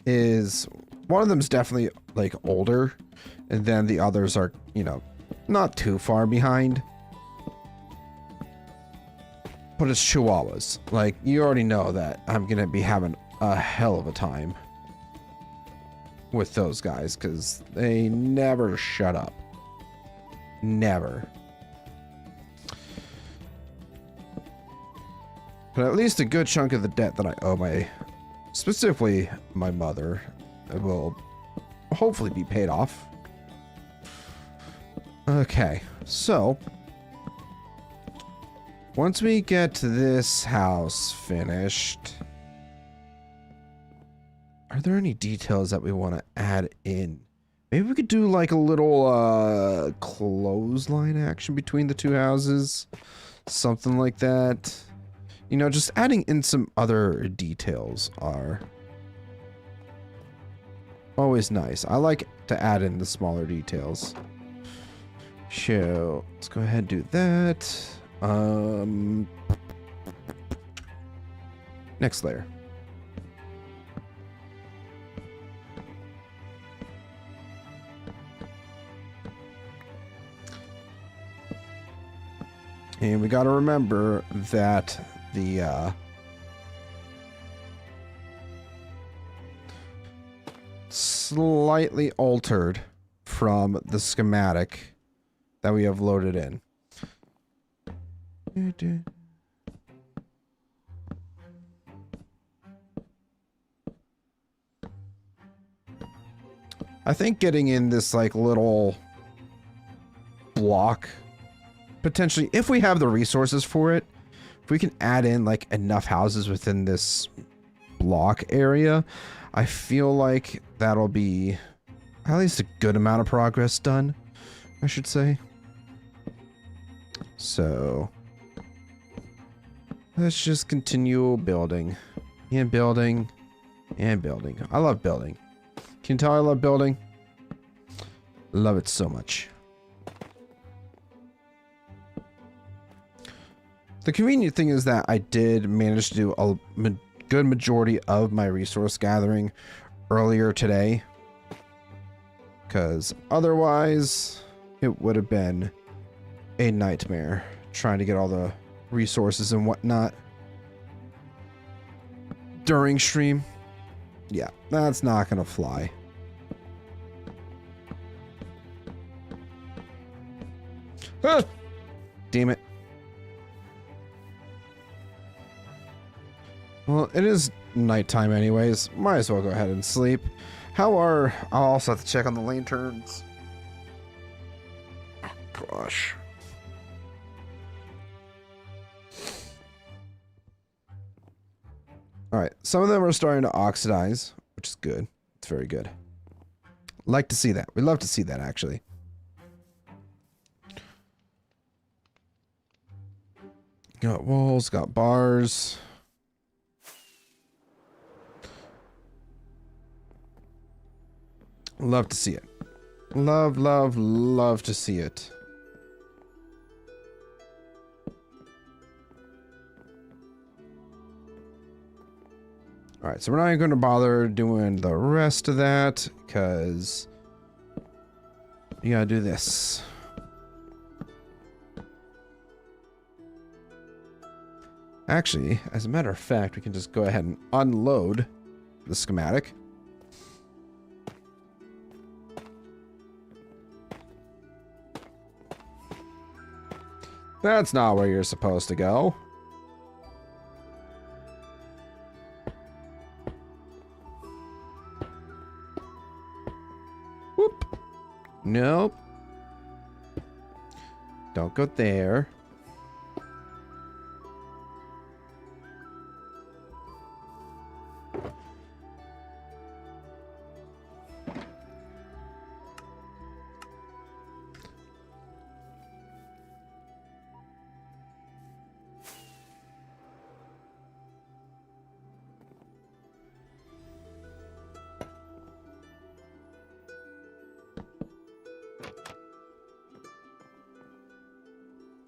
is, one of them's definitely like older, and then the others are, you know, not too far behind. But it's Chihuahuas. Like, you already know that I'm gonna be having a hell of a time with those guys because they never shut up. Never. But at least a good chunk of the debt that I owe specifically my mother, will hopefully be paid off. Okay, so once we get this house finished, are there any details that we want to add in? Maybe we could do like a little clothesline action between the 2 houses, something like that. You know, just adding in some other details are always nice. I like to add in the smaller details. So let's go ahead and do that. Next layer. And we got to remember that the slightly altered from the schematic that we have loaded in. I think getting in this like little block, potentially, if we have the resources for it, if we can add in like enough houses within this block area, I feel like that'll be at least a good amount of progress done, I should say. So let's just continue building and building and building. I love building. Can you tell I love building? Love it so much. The convenient thing is that I did manage to do a good majority of my resource gathering earlier today, because otherwise it would have been a nightmare trying to get all the resources and whatnot during stream. Yeah, that's not gonna fly. Ah! Damn it. Well, it is nighttime anyways. Might as well go ahead and sleep. I'll also have to check on the lanterns. Gosh. Alright, some of them are starting to oxidize, which is good. It's very good. Like to see that. We love to see that, actually. Got walls, got bars. Love to see it. Love, love, love to see it. Alright, so we're not even going to bother doing the rest of that, because you gotta do this. Actually, as a matter of fact, we can just go ahead and unload the schematic. That's not where you're supposed to go. Whoop. Nope. Don't go there.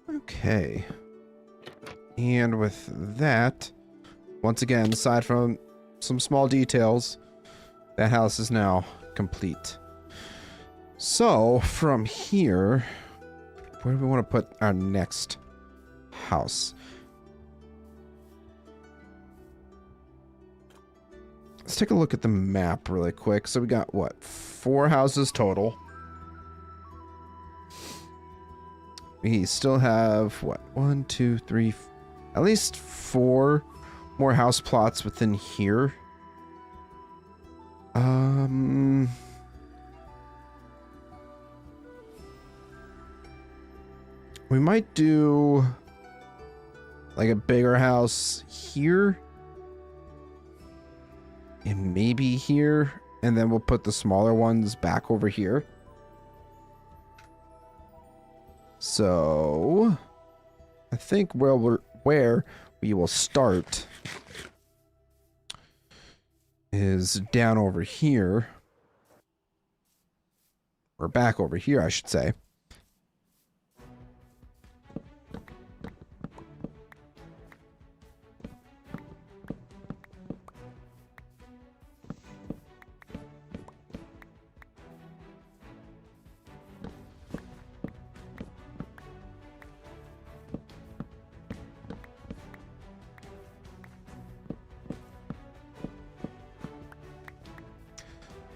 Okay. And with that, once again, aside from some small details, that house is now complete. So, from here, where do we want to put our next house? Let's take a look at the map really quick. So we got, what, 4 houses total. We still have, what, 1, 2, 3, at least 4 more house plots within here. We might do like a bigger house here. And maybe here. And then we'll put the smaller ones back over here. So, I think where we will start is down over here. Or back over here, I should say.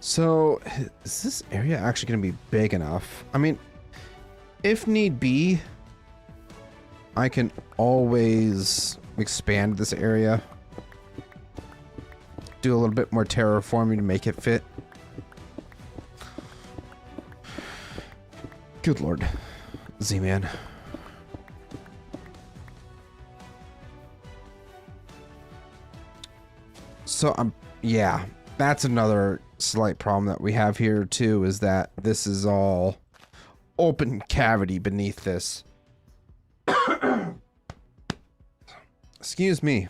So, is this area actually going to be big enough? I mean, if need be, I can always expand this area. Do a little bit more terraforming to make it fit. Good lord. Z-Man. So, yeah, that's another slight problem that we have here too, is that this is all open cavity beneath this. Excuse me.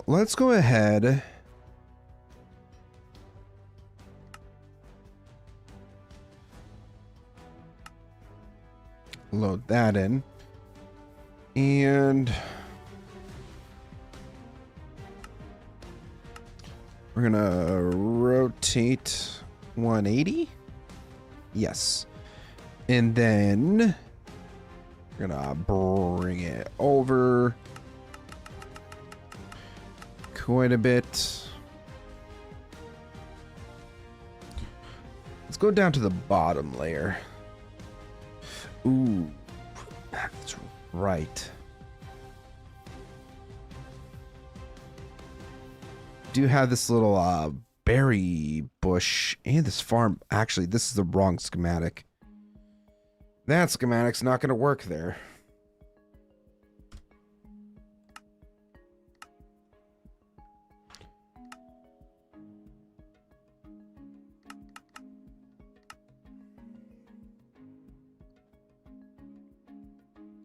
Let's go ahead. Load that in. And we're gonna rotate 180. Yes. And then we're gonna bring it over quite a bit. Let's go down to the bottom layer. Ooh, that's right. Do have this little berry bush and this farm. Actually, this is the wrong schematic. That schematic's not going to work there.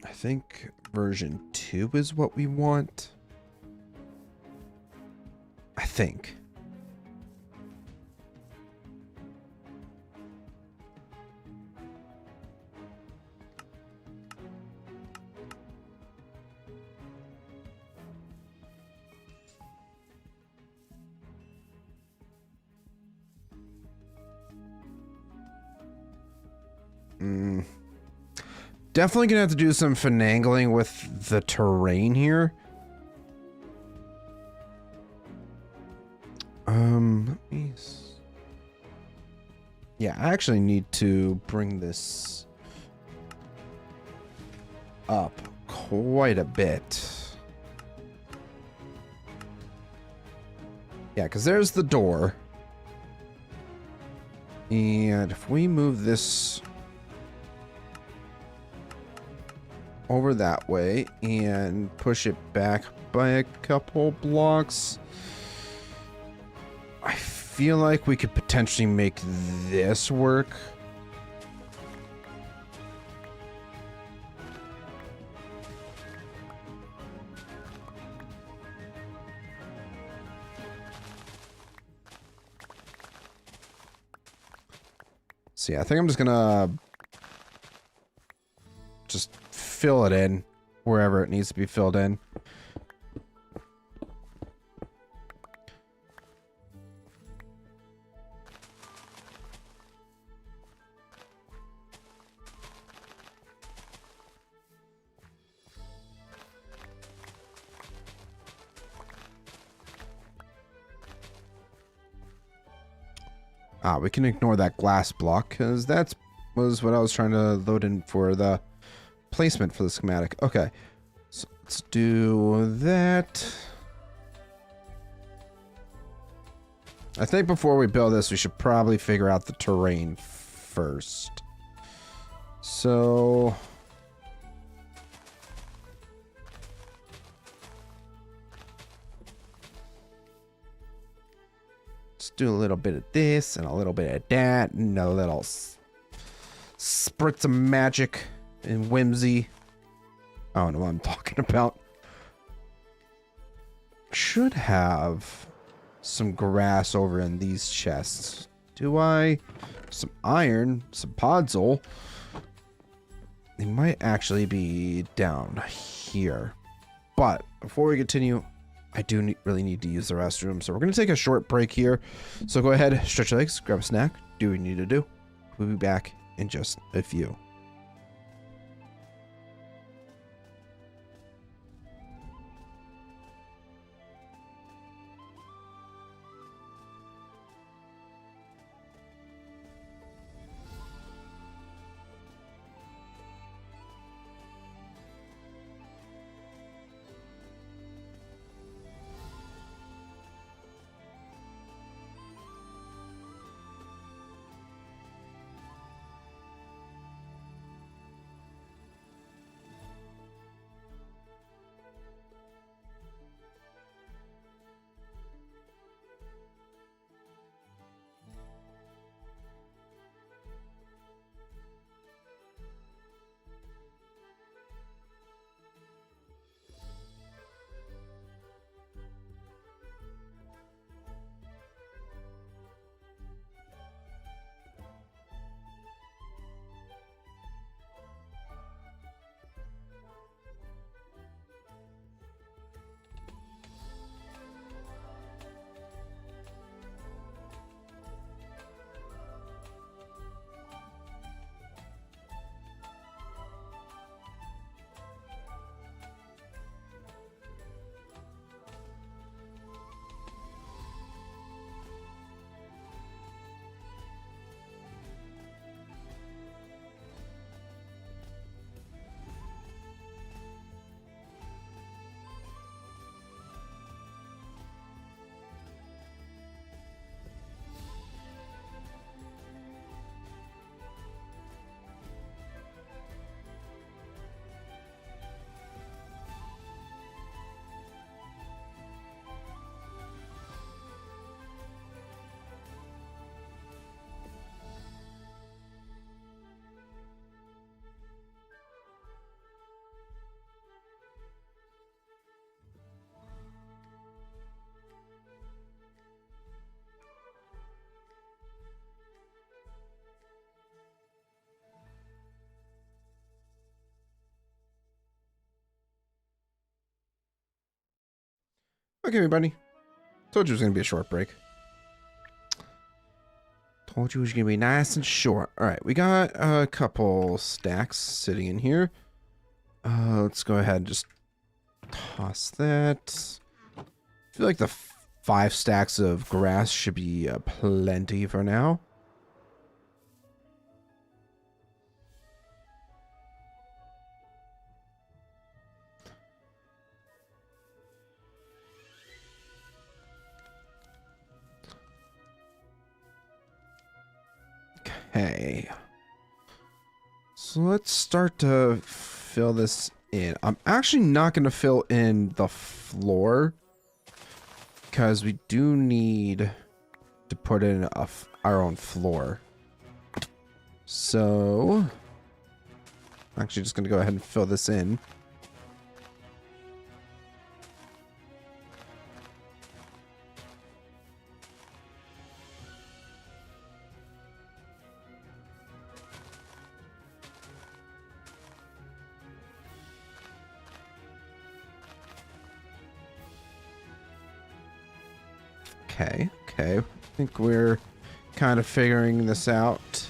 I think version 2 is what we want. I think. Definitely gonna have to do some finagling with the terrain here. Let me yeah, I actually need to bring this up quite a bit. Yeah, because there's the door. And if we move this over that way and push it back by a couple blocks, I feel like we could potentially make this work. So yeah, I think I'm just gonna just fill it in wherever it needs to be filled in. We can ignore that glass block because that was what I was trying to load in for the placement for the schematic. Okay, so let's do that. I think before we build this, we should probably figure out the terrain first. So let's do a little bit of this and a little bit of that and a little spritz of magic and whimsy. I don't know what I'm talking about. Should have some grass over in these chests. Do I? Some iron, some podzol. They might actually be down here. But before we continue, I do really need to use the restroom. So we're going to take a short break here. So go ahead, stretch your legs, grab a snack, do what you need to do. We'll be back in just a few. Okay, everybody. Told you it was going to be a short break. Told you it was gonna be nice and short. All right, we got a couple stacks sitting in here. Let's go ahead and just toss that. I feel like the 5 stacks of grass should be plenty for now. Okay, so let's start to fill this in. I'm actually not going to fill in the floor because we do need to put in our own floor. So I'm actually just going to go ahead and fill this in. Okay. I think we're kind of figuring this out.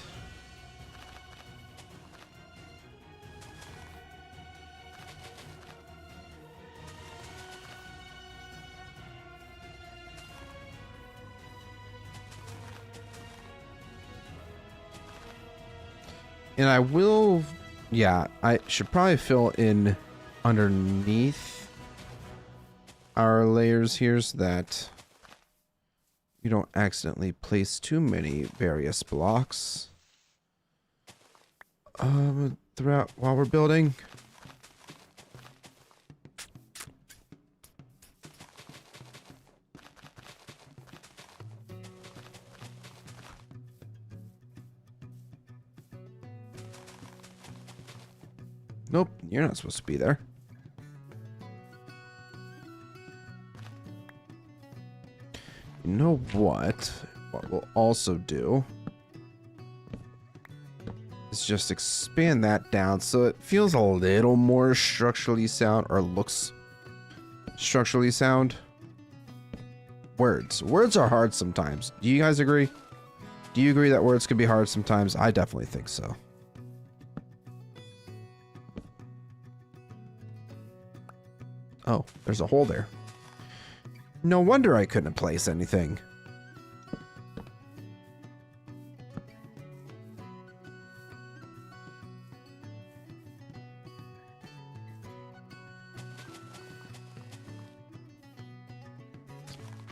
And I will, yeah, I should probably fill in underneath our layers here so that you don't accidentally place too many various blocks throughout while we're building. Nope, you're not supposed to be there. You know what we'll also do is just expand that down so it feels a little more structurally sound, or looks structurally sound. Words are hard sometimes. Do you guys agree? Do you agree that words can be hard sometimes? I definitely think so. Oh, there's a hole there. No wonder I couldn't place anything.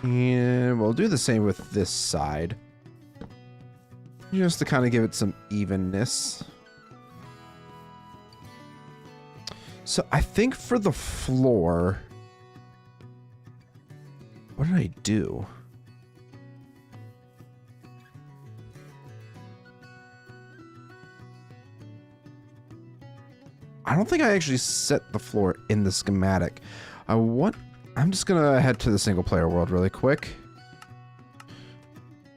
And we'll do the same with this side. Just to kind of give it some evenness. So I think for the floor, what did I do? I don't think I actually set the floor in the schematic. I'm just gonna head to the single player world really quick.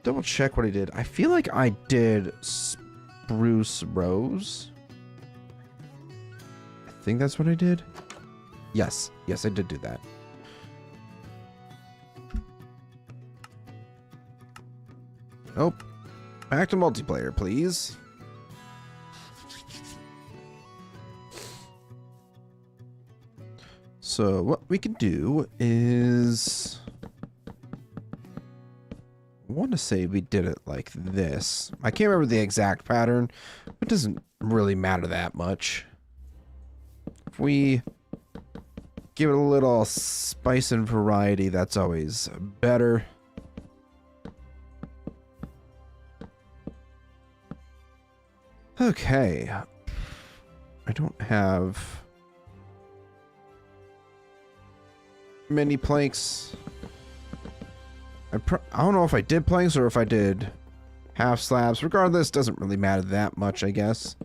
Double check what I did. I feel like I did spruce rose. I think that's what I did. Yes, I did do that. Nope. Back to multiplayer, please. So what we can do is, I want to say we did it like this. I can't remember the exact pattern, but it doesn't really matter that much. If we give it a little spice and variety, that's always better. Okay. I don't have many planks. I don't know if I did planks or if I did half slabs. Regardless, doesn't really matter that much, I guess.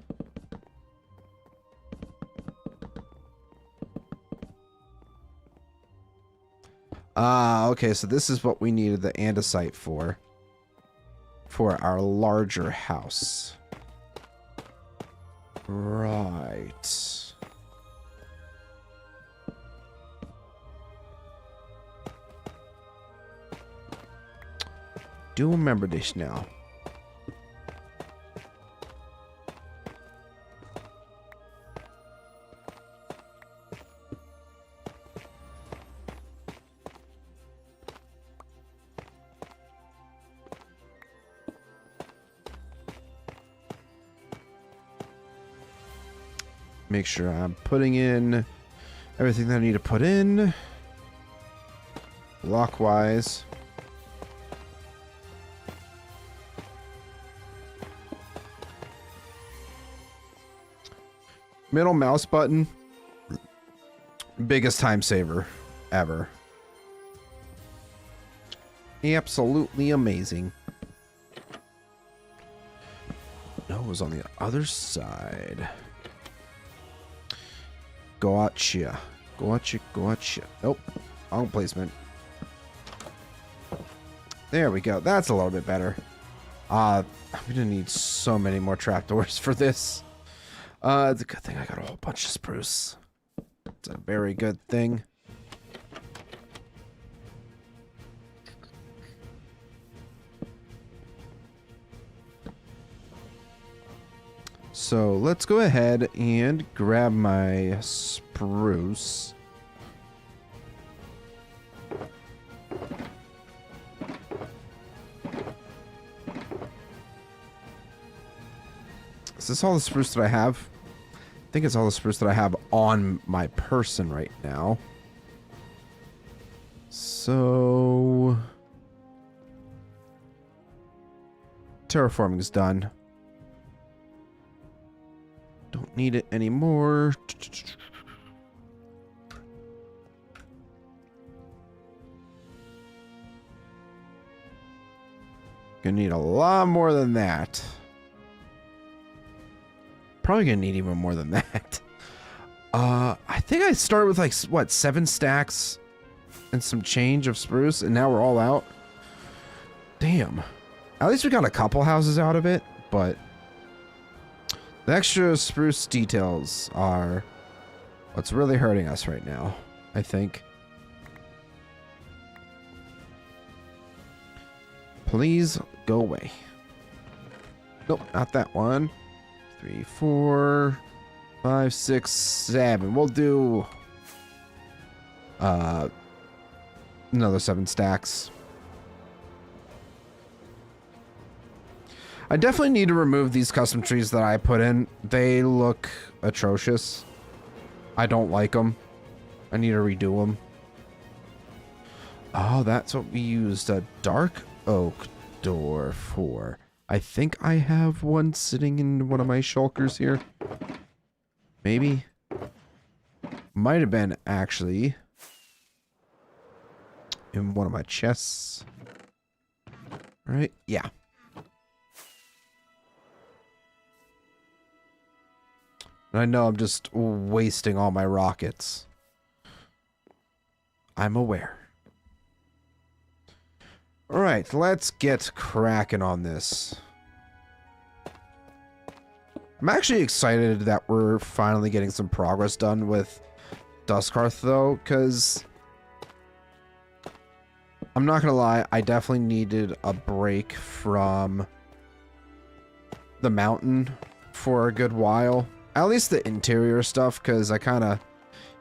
Okay, so this is what we needed the andesite for our larger house. Right. Do remember this now. Make sure I'm putting in everything that I need to put in. Blockwise. Middle mouse button. Biggest time saver ever. Absolutely amazing. No, it was on the other side. Gotcha. Gotcha, gotcha. Nope. Wrong placement. There we go. That's a little bit better. I'm gonna need so many more trapdoors for this. It's a good thing I got a whole bunch of spruce. It's a very good thing. So let's go ahead and grab my spruce. Is this all the spruce that I have? I think it's all the spruce that I have on my person right now. So terraforming is done. Don't need it anymore. Gonna need a lot more than that. Probably gonna need even more than that. I think I started with like, what, 7 stacks and some change of spruce, and now we're all out. Damn. At least we got a couple houses out of it, but the extra spruce details are what's really hurting us right now, I think. Please go away. Nope, not that one. 3, 4, 5, 6, 7. We'll do another 7 stacks. I definitely need to remove these custom trees that I put in. They look atrocious. I don't like them. I need to redo them. Oh, that's what we used a dark oak door for. I think I have one sitting in one of my shulkers here. Maybe. Might have been, actually, in one of my chests. Right? Yeah. And I know I'm just wasting all my rockets. I'm aware. Alright, let's get cracking on this. I'm actually excited that we're finally getting some progress done with Duskhearth, though, because I'm not gonna lie, I definitely needed a break from the mountain for a good while. At least the interior stuff, because I kind of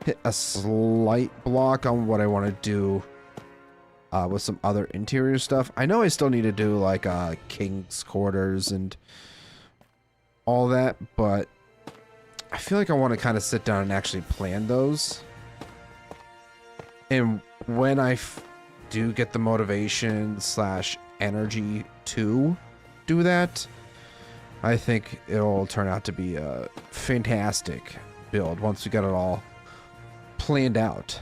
hit a slight block on what I want to do with some other interior stuff. I know I still need to do like king's quarters and all that, but I feel like I want to kind of sit down and actually plan those. And when I do get the motivation / energy to do that, I think it'll turn out to be a fantastic build once we get it all planned out.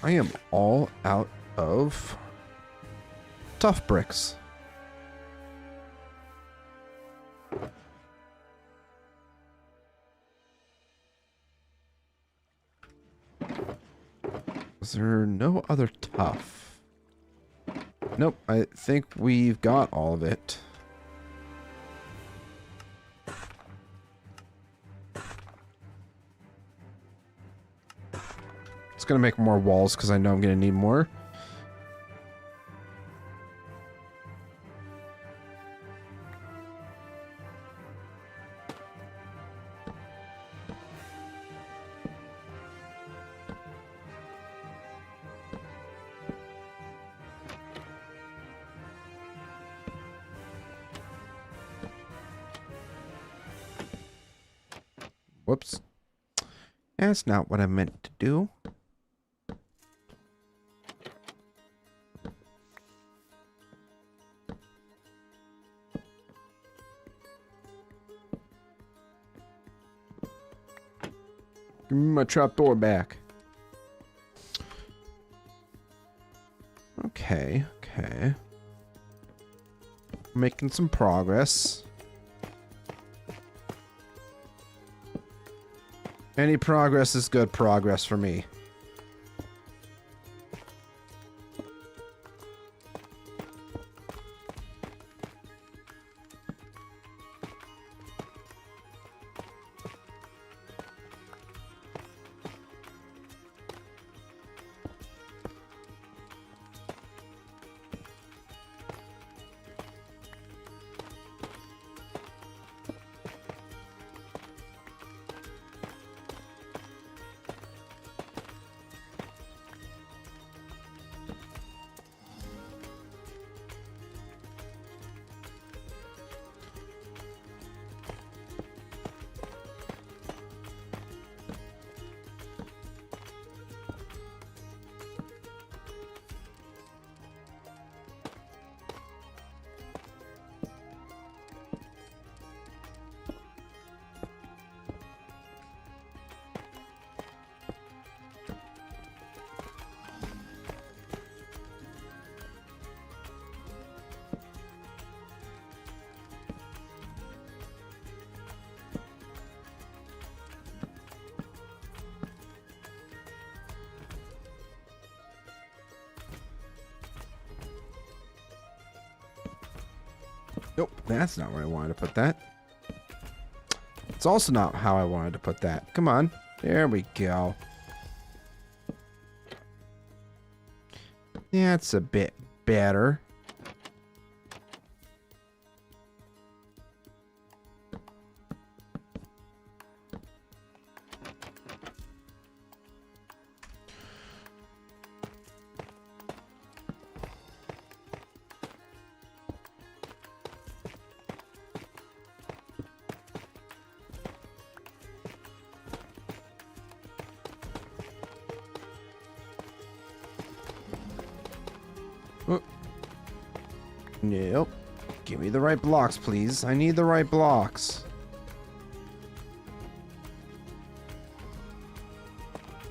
I am all out of tough bricks. Is there no other tough? Nope, I think we've got all of it. It's gonna make more walls because I know I'm gonna need more. Whoops. That's not what I meant to do. Give me my trapdoor back. Okay, okay. Making some progress. Any progress is good progress for me. Nope, that's not where I wanted to put that. It's also not how I wanted to put that. Come on. There we go. That's a bit better. Nope. Give me the right blocks, please. I need the right blocks.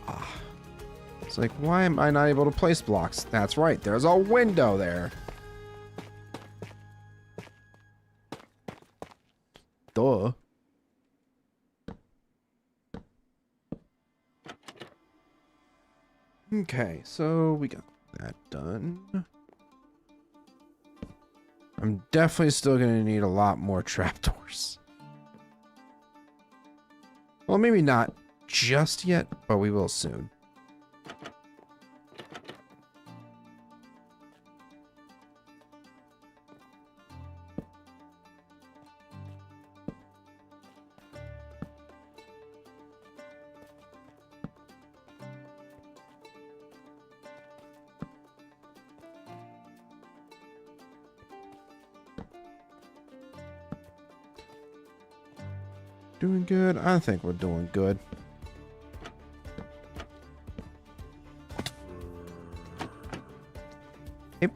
Ah. It's like, why am I not able to place blocks? That's right. There's a window there. Duh. Okay, so we got that done. I'm definitely still going to need a lot more trapdoors. Well, maybe not just yet, but we will soon. Doing good? I think we're doing good. Hey,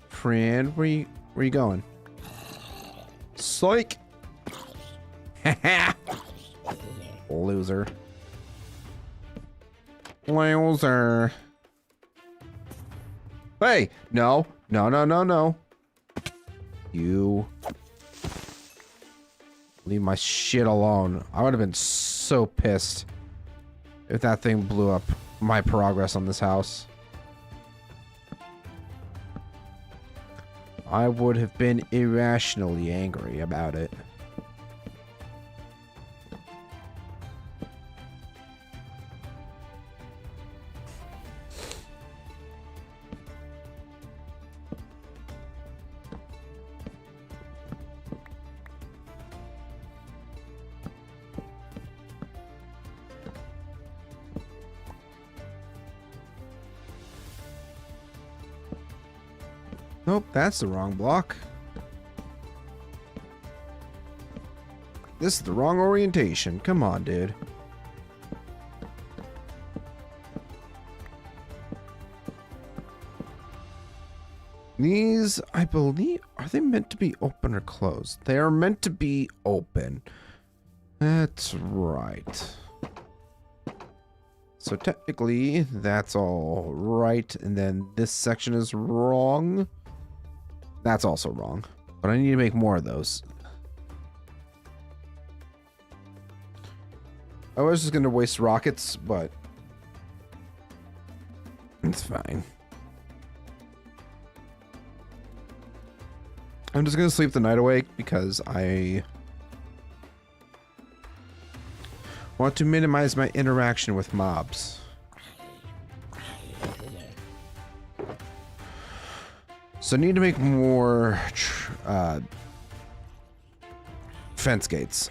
friend, where you going? Psych! Loser. Loser. Hey! No. No, no, no, no. You... leave my shit alone. I would have been so pissed if that thing blew up my progress on this house. I would have been irrationally angry about it. Nope, that's the wrong block. This is the wrong orientation. Come on, dude. These, I believe, are they meant to be open or closed? They are meant to be open. That's right. So technically, that's all right. And then this section is wrong. That's also wrong. But I need to make more of those. I was just going to waste rockets, but it's fine. I'm just going to sleep the night away because I want to minimize my interaction with mobs. So I need to make more fence gates.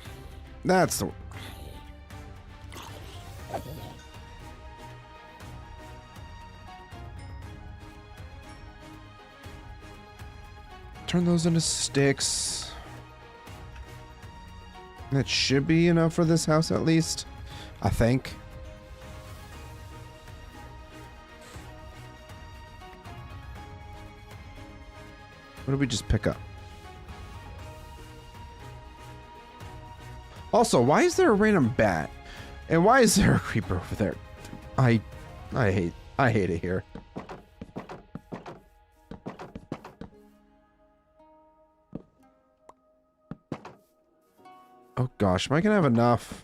That's the... Turn those into sticks. That should be enough for this house at least, I think. What did we just pick up? Also, why is there a random bat? And why is there a creeper over there? I hate it here. Oh gosh, am I gonna have enough?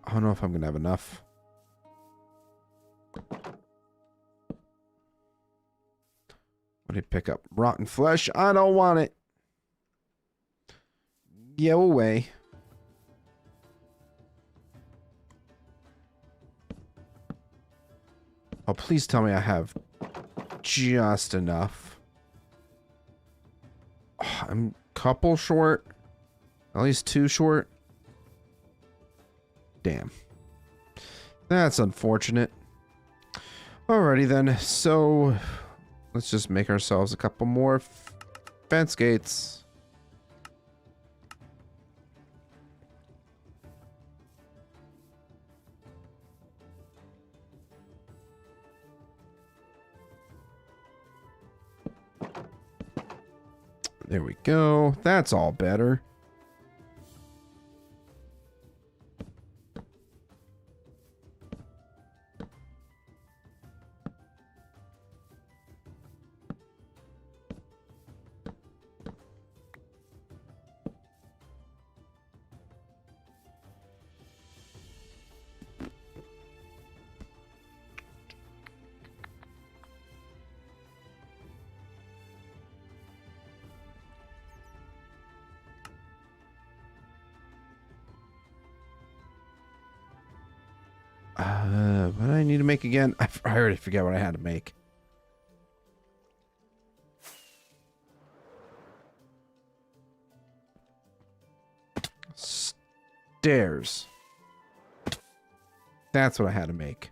I don't know if I'm gonna have enough. What did I pick up? Rotten flesh? I don't want it. Go away. Oh, please tell me I have just enough. Oh, I'm couple short. At least 2 short. Damn. That's unfortunate. Alrighty then. So let's just make ourselves a couple more fence gates. There we go. That's all better. What do I need to make again? I already forget what I had to make. Stairs. That's what I had to make.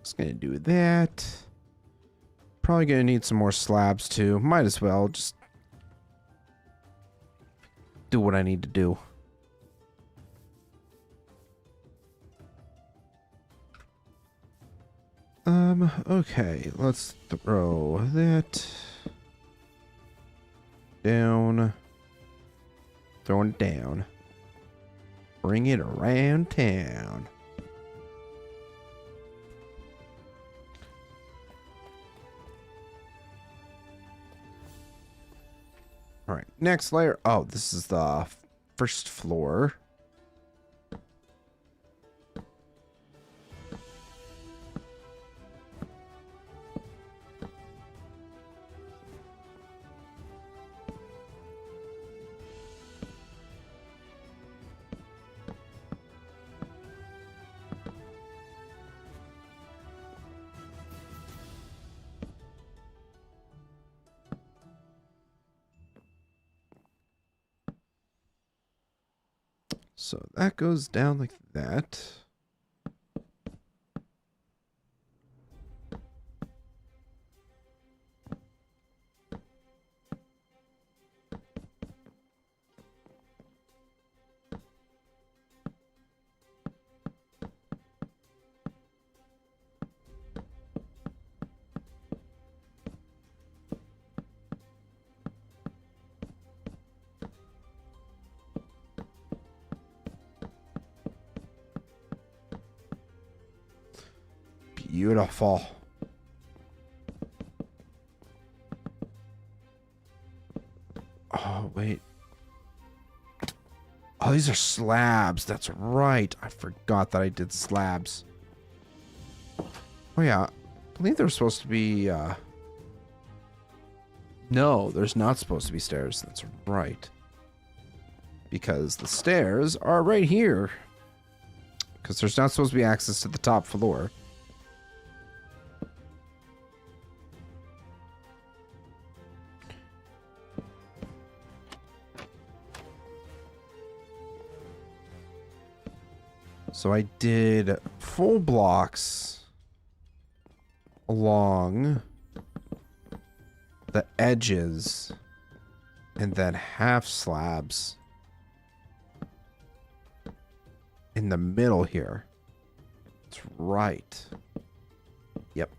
Just gonna do that. Probably gonna need some more slabs too. Might as well just do what I need to do. Okay, let's throw that down. Throwing it down. Bring it around town. Alright, next layer. Oh, this is the first floor. So that goes down like that. Beautiful. Oh, wait. Oh, these are slabs. That's right. I forgot that I did slabs. Oh, yeah. I believe there's supposed to be, No, there's not supposed to be stairs. That's right. Because the stairs are right here. Because there's not supposed to be access to the top floor. So I did full blocks along the edges and then half slabs in the middle here. That's right. Yep.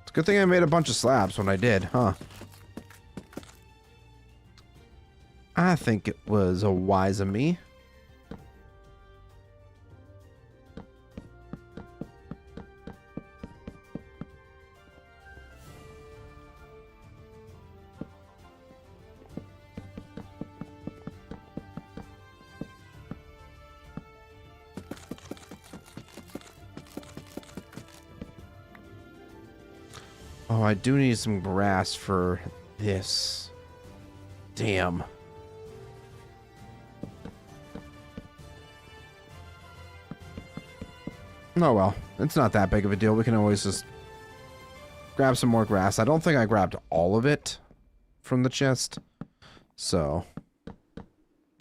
It's a good thing I made a bunch of slabs when I did, huh? I think it was wise of me. Oh, I do need some grass for this. Damn. Oh well, it's not that big of a deal. We can always just grab some more grass. I don't think I grabbed all of it from the chest, so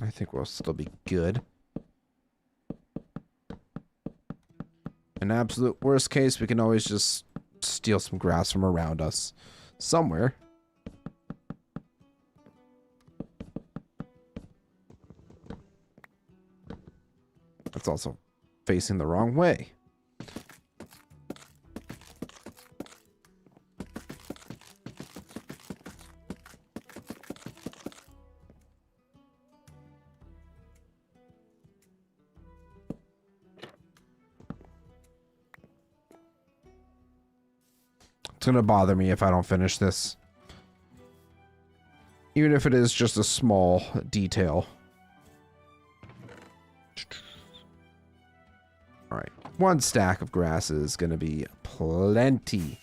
I think we'll still be good. In absolute worst case, we can always just steal some grass from around us somewhere. That's also facing the wrong way. It's gonna bother me if I don't finish this. Even if it is just a small detail. Alright. One stack of grass is gonna be plenty.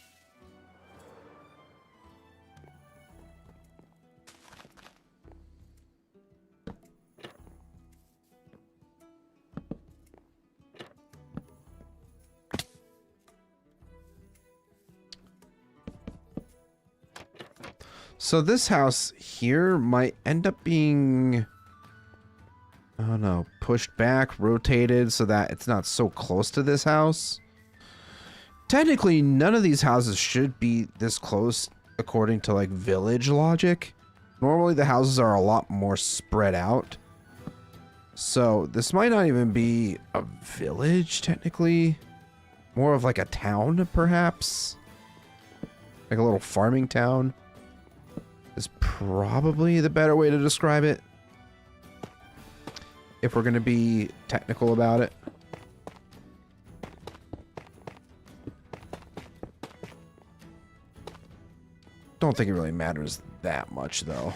So this house here might end up being, I don't know, pushed back, rotated so that it's not so close to this house. Technically, none of these houses should be this close according to like village logic. Normally the houses are a lot more spread out. So this might not even be a village technically. More of like a town perhaps. Like a little farming town is probably the better way to describe it. If we're going to be technical about it. Don't think it really matters that much though.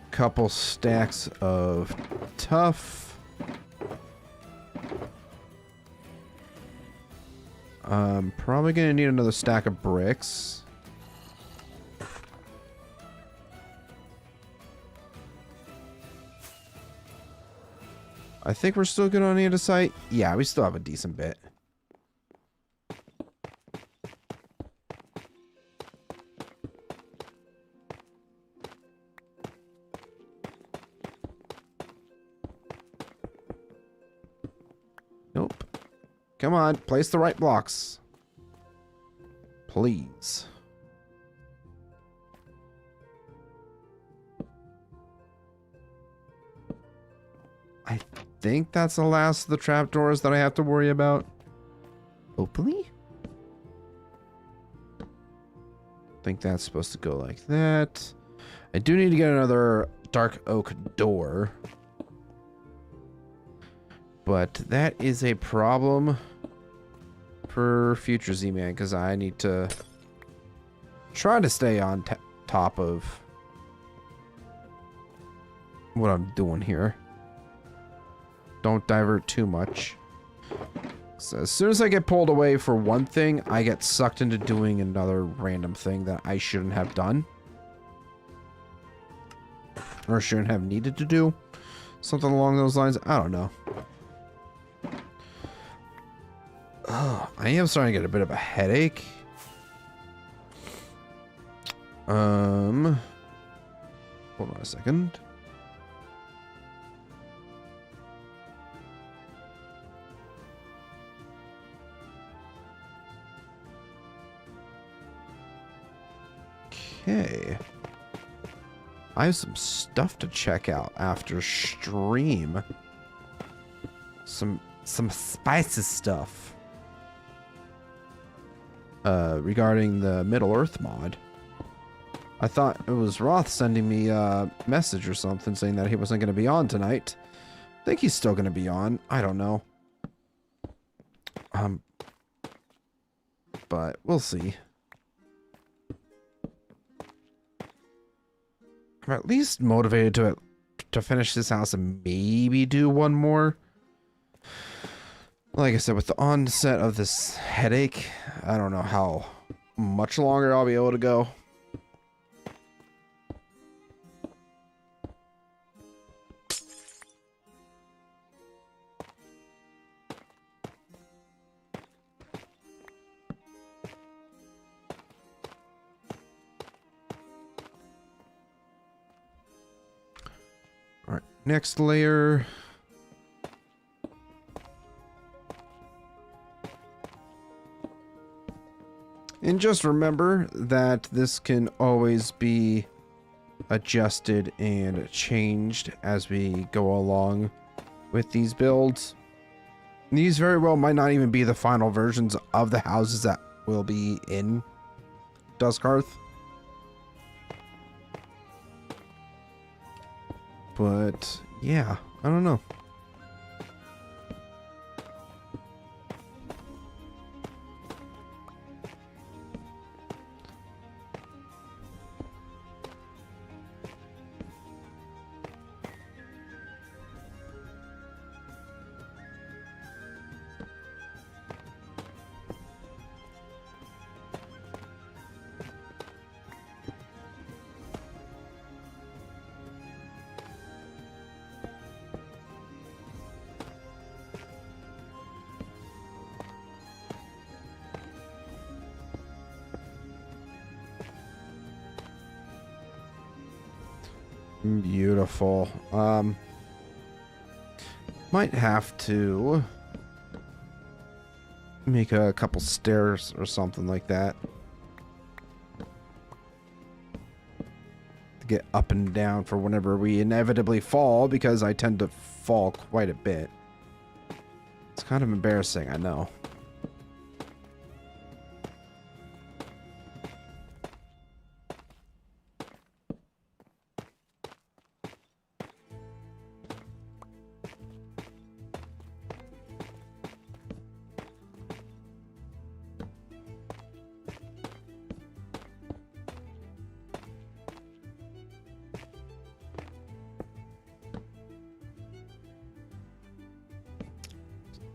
Couple stacks of tough. Probably gonna need another stack of bricks. I think we're still good on andesite. Yeah, we still have a decent bit. Nope. Come on, place the right blocks. Please. I think that's the last of the trapdoors that I have to worry about. Hopefully? I think that's supposed to go like that. I do need to get another dark oak door. But that is a problem for future Z-Man, because I need to try to stay on top of what I'm doing here. Don't divert too much. So as soon as I get pulled away for one thing, I get sucked into doing another random thing that I shouldn't have done. Or shouldn't have needed to do. Something along those lines. I don't know. Oh, I am starting to get a bit of a headache. Hold on a second. Okay. I have some stuff to check out after stream. Some spicy stuff. Regarding the Middle-earth mod. I thought it was Roth sending me a message or something saying that he wasn't going to be on tonight. I think he's still going to be on. I don't know. But we'll see. I'm at least motivated to finish this house and maybe do one more. Like I said, with the onset of this headache, I don't know how much longer I'll be able to go. All right, next layer. And just remember that this can always be adjusted and changed as we go along with these builds. These very well might not even be the final versions of the houses that will be in Duskhearth. But yeah, I don't know. Beautiful. Might have to make a couple stairs or something like that to get up and down for whenever we inevitably fall, because I tend to fall quite a bit. It's kind of embarrassing, I know.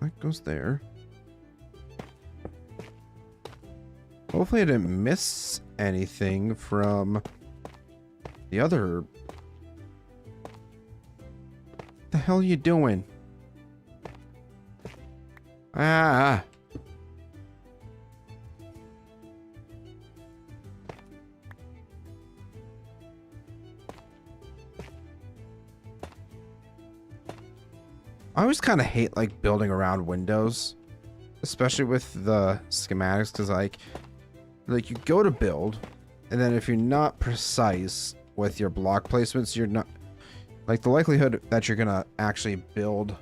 That goes there. Hopefully I didn't miss anything from the other... What the hell are you doing? Ah! I always kind of hate like building around windows, especially with the schematics, because like you go to build, and then if you're not precise with your block placements, Like, the likelihood that you're gonna actually build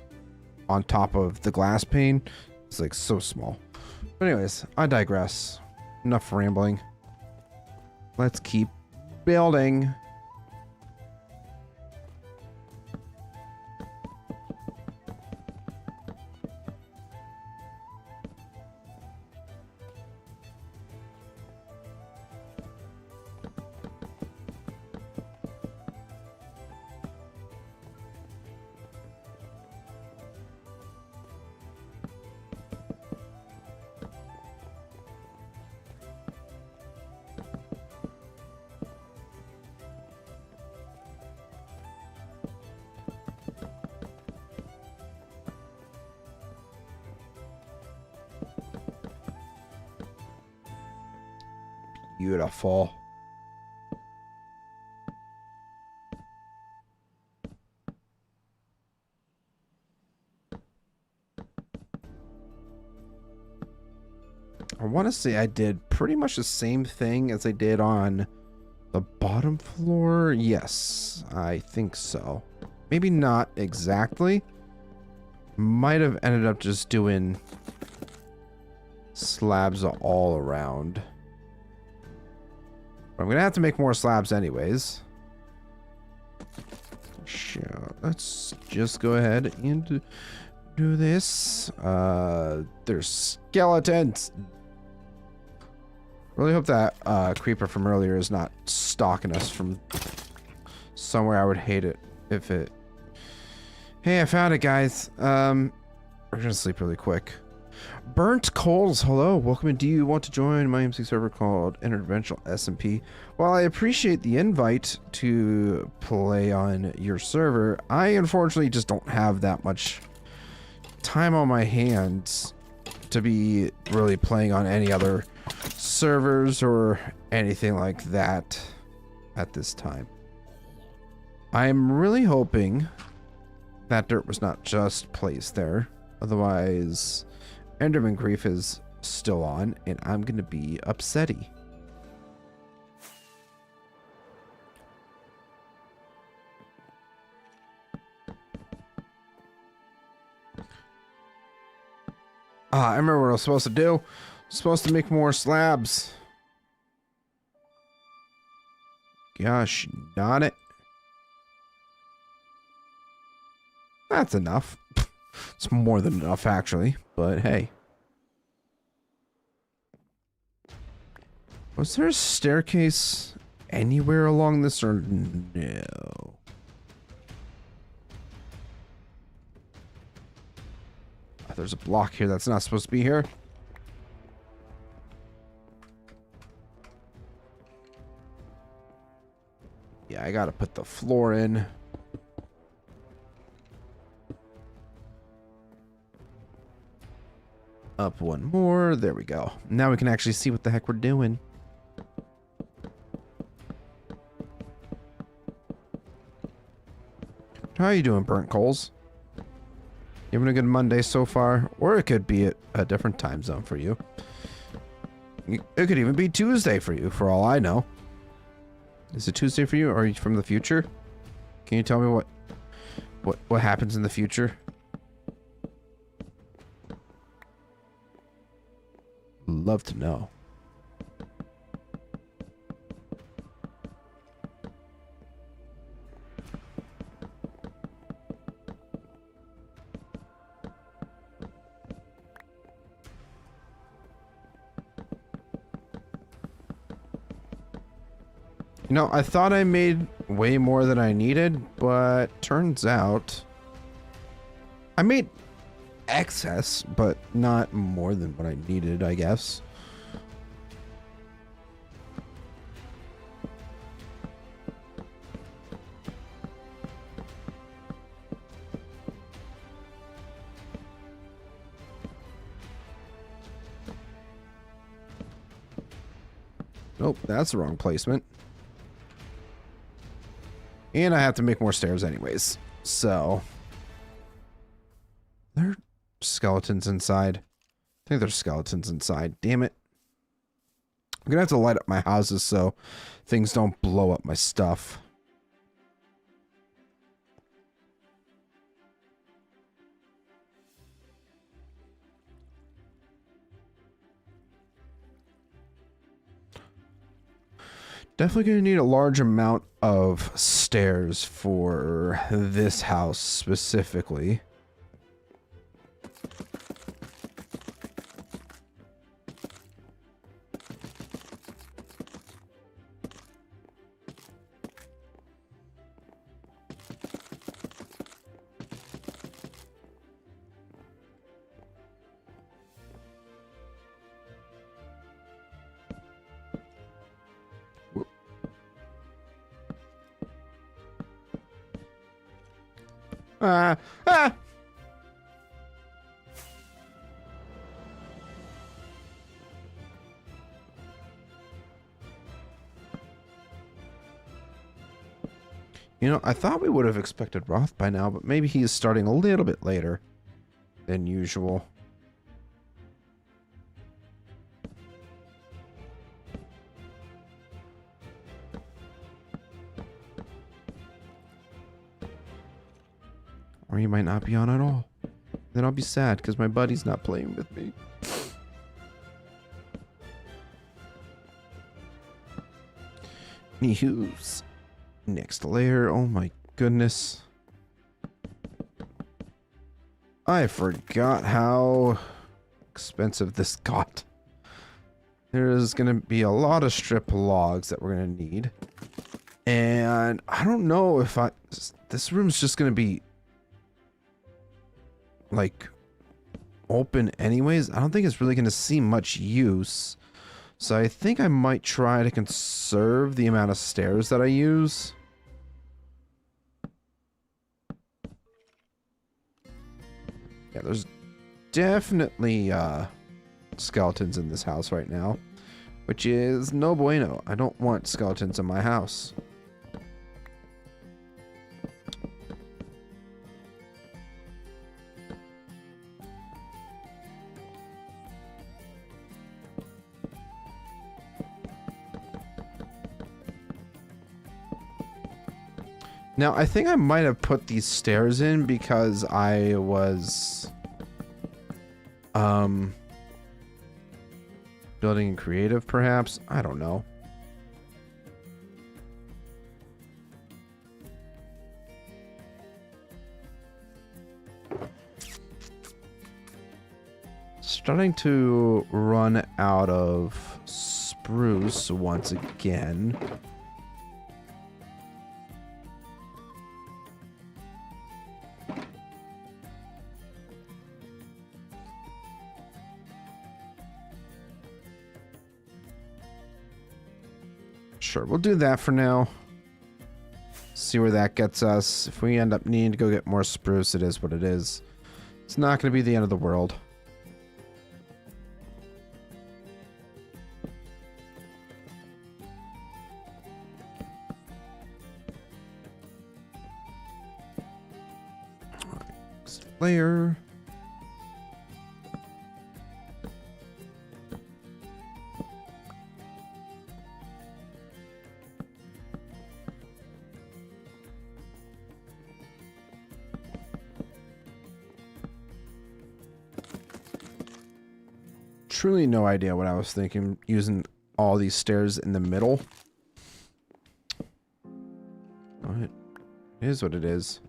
on top of the glass pane is like so small. But anyways, I digress. Enough rambling. Let's keep building. Beautiful. I want to say I did pretty much the same thing as I did on the bottom floor. Yes, I think so. Maybe not exactly. Might have ended up just doing slabs all around. I'm gonna have to make more slabs anyways. Sure, let's just go ahead and do this. There's skeletons. Really hope that creeper from earlier is not stalking us from somewhere. I would hate it if it... Hey, I found it, guys. We're gonna sleep really quick. Burnt Coals, hello, welcome. Do you want to join my MC server called Interdimensional SMP? Well, I appreciate the invite to play on your server. I unfortunately just don't have that much time on my hands to be really playing on any other servers or anything like that at this time. I'm really hoping that dirt was not just placed there. Otherwise, Enderman Grief is still on, and I'm going to be upsetty. I remember what I was supposed to do. I was supposed to make more slabs. Gosh darn it. That's enough. It's more than enough, actually, but hey. Was there a staircase anywhere along this, or no? Oh, there's a block here that's not supposed to be here. Yeah, I gotta put the floor in. Up one more. There we go. Now we can actually see what the heck we're doing. How are you doing, Burnt Coals? You having a good Monday so far? Or it could be a different time zone for you. It could even be Tuesday for you, for all I know. Is it Tuesday for you, or are you from the future? Can you tell me what happens in the future? Love to know. You know, I thought I made way more than I needed, but turns out I made excess, but not more than what I needed, I guess. Nope, that's the wrong placement. And I have to make more stairs anyways, so... There are skeletons inside. I think there's skeletons inside. Damn it. I'm gonna have to light up my houses so things don't blow up my stuff. Definitely gonna need a large amount of stairs for this house specifically. Ah! You know, I thought we would have expected Roth by now, but maybe he is starting a little bit later than usual. Or he might not be on at all. Then I'll be sad because my buddy's not playing with me. News. Next layer. Oh my goodness. I forgot how expensive this got. There's going to be a lot of strip logs that we're going to need. And I don't know if this room's just going to be like open anyways. I don't think it's really going to see much use. So I think I might try to conserve the amount of stairs that I use. Yeah, there's definitely skeletons in this house right now, which is no bueno. I don't want skeletons in my house. Now, I think I might have put these stairs in because I was building in creative, perhaps. I don't know. Starting to run out of spruce once again. Sure, we'll do that for now. See where that gets us. If we end up needing to go get more spruce, it is what it is. It's not going to be the end of the world. Next layer. Truly no idea what I was thinking using all these stairs in the middle. Oh, it is what it is.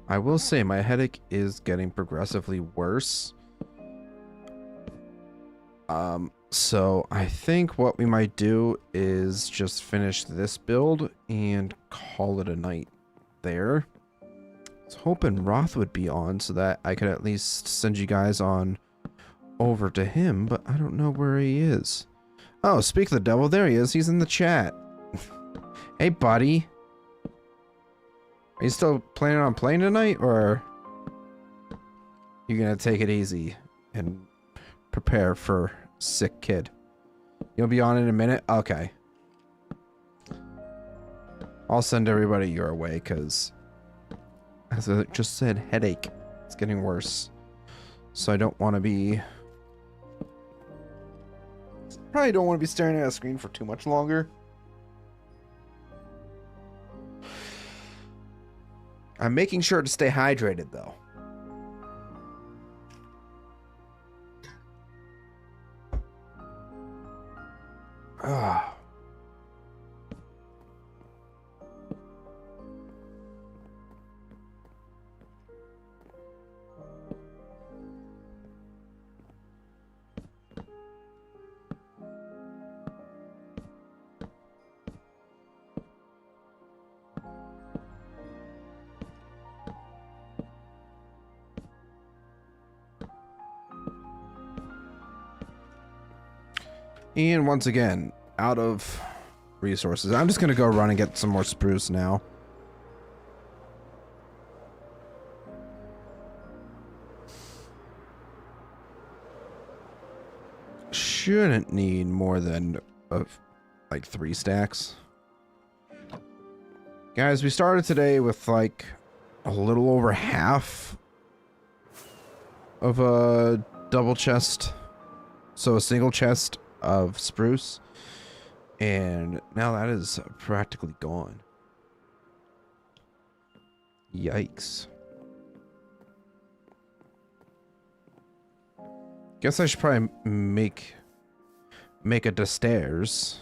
I will say my headache is getting progressively worse. So I think what we might do is just finish this build and call it a night there. I was hoping Roth would be on so that I could at least send you guys on over to him, but I don't know where he is. Oh, speak of the devil, there he is. He's in the chat. Hey, buddy. Are you still planning on playing tonight, or you gonna take it easy and prepare for sick kid? You'll be on in a minute? Okay. I'll send everybody your way, because as I just said, headache. It's getting worse. So I don't want to be... Probably don't want to be staring at a screen for too much longer. I'm making sure to stay hydrated, though. Ah. And once again, out of resources. I'm just going to go run and get some more spruce now. Shouldn't need more than like 3 stacks. Guys, we started today with like a little over half of a double chest. So a single chest of spruce, and now that is practically gone. Yikes. Guess I should probably make it to stairs.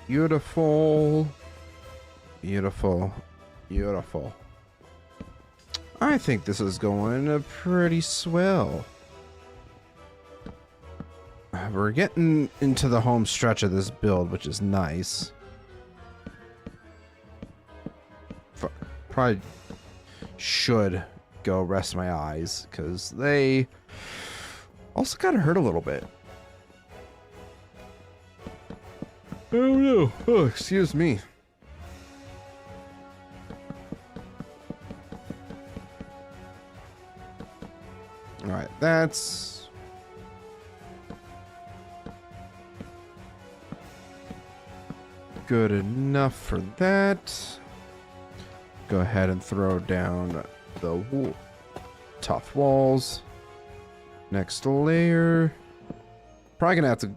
Beautiful. Beautiful. Beautiful. I think this is going pretty swell. We're getting into the home stretch of this build, which is nice. Probably should go rest my eyes, because they also kind of hurt a little bit. Oh no. Oh, excuse me. Alright, that's good enough for that. Go ahead and throw down the tough walls. Next layer. Probably gonna have to...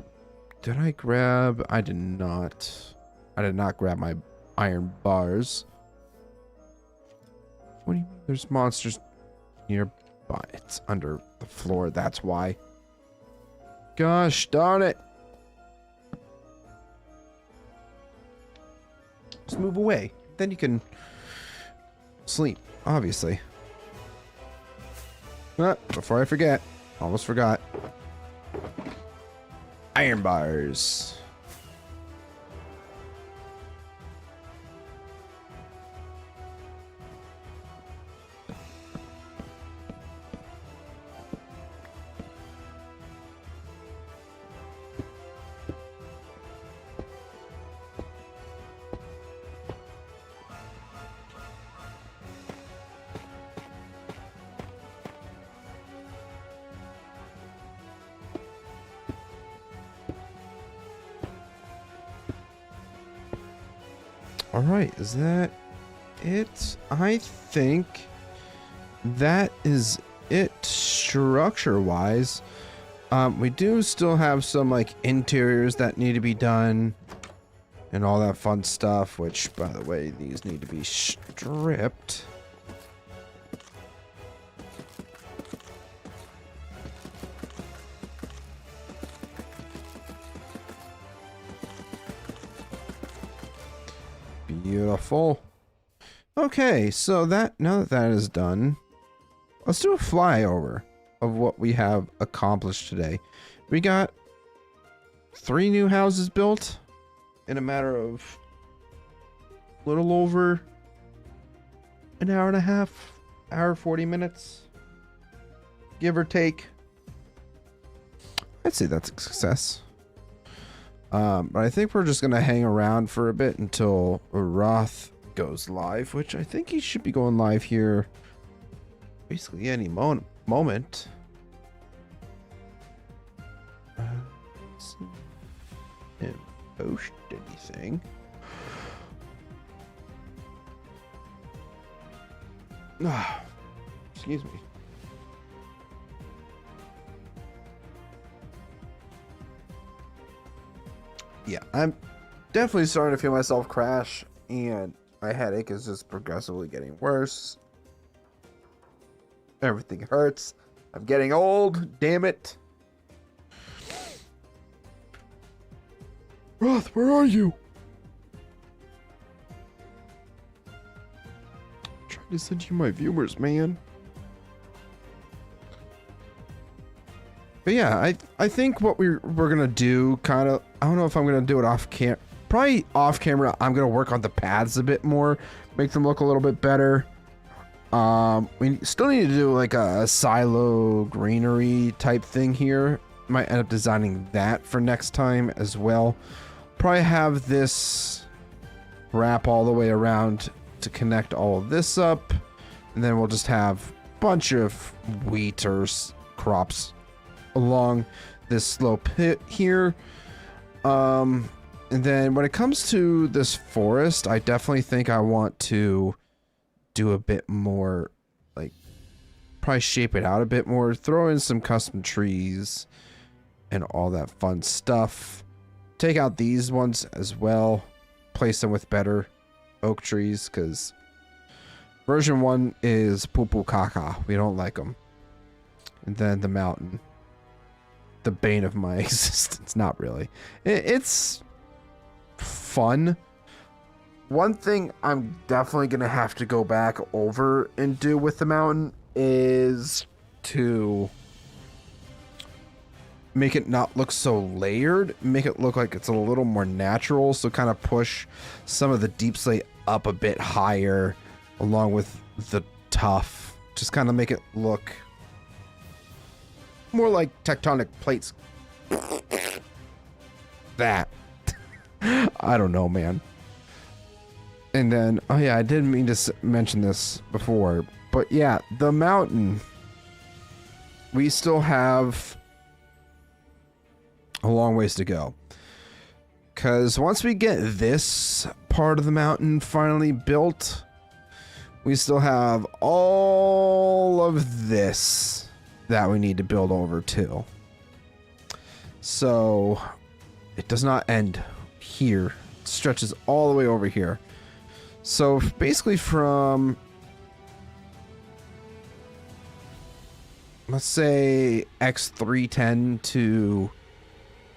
Did I grab... I did not. I did not grab my iron bars. What do you mean? There's monsters nearby. It's under the floor. That's why. Gosh darn it. Just move away. Then you can sleep, obviously. But before I forget, almost forgot. Iron bars. All right, is that it? I think that is it structure-wise. We do still have some like interiors that need to be done and all that fun stuff, which, by the way, these need to be stripped. Beautiful. Okay, so now that that is done, let's do a flyover of what we have accomplished today. We got 3 new houses built in a matter of a little over an hour and a half, hour 40 minutes, give or take. I'd say that's a success. But I think we're just gonna hang around for a bit until Roth goes live, which I think he should be going live here basically any moment. See him post anything. Excuse me. Yeah, I'm definitely starting to feel myself crash, and my headache is just progressively getting worse. Everything hurts. I'm getting old, damn it. Roth, where are you? I'm trying to send you my viewers, man. But yeah, I think what we're gonna do, kind of, I don't know if I'm gonna do it off cam, probably off camera. I'm gonna work on the paths a bit more, make them look a little bit better. We still need to do like a silo greenery type thing here. Might end up designing that for next time as well. Probably have this wrap all the way around to connect all of this up, and then we'll just have a bunch of wheat or crops along this slope here. And then when it comes to this forest, I definitely think I want to do a bit more, like, probably shape it out a bit more, throw in some custom trees and all that fun stuff. Take out these ones as well, place them with better oak trees, because version 1 is poo-poo caca. We don't like them. And then the mountain, the bane of my existence. Not really. It's fun. One thing I'm definitely gonna have to go back over and do with the mountain is to make it not look so layered, make it look like it's a little more natural, so kind of push some of the deep slate up a bit higher along with the tuff, just kind of make it look more like tectonic plates. That. I don't know, man. And then, oh yeah, I didn't mean to mention this before, but yeah, the mountain, we still have a long ways to go. Because once we get this part of the mountain finally built, we still have all of this that we need to build over too. So it does not end here. It stretches all the way over here. So basically from, let's say, X310 to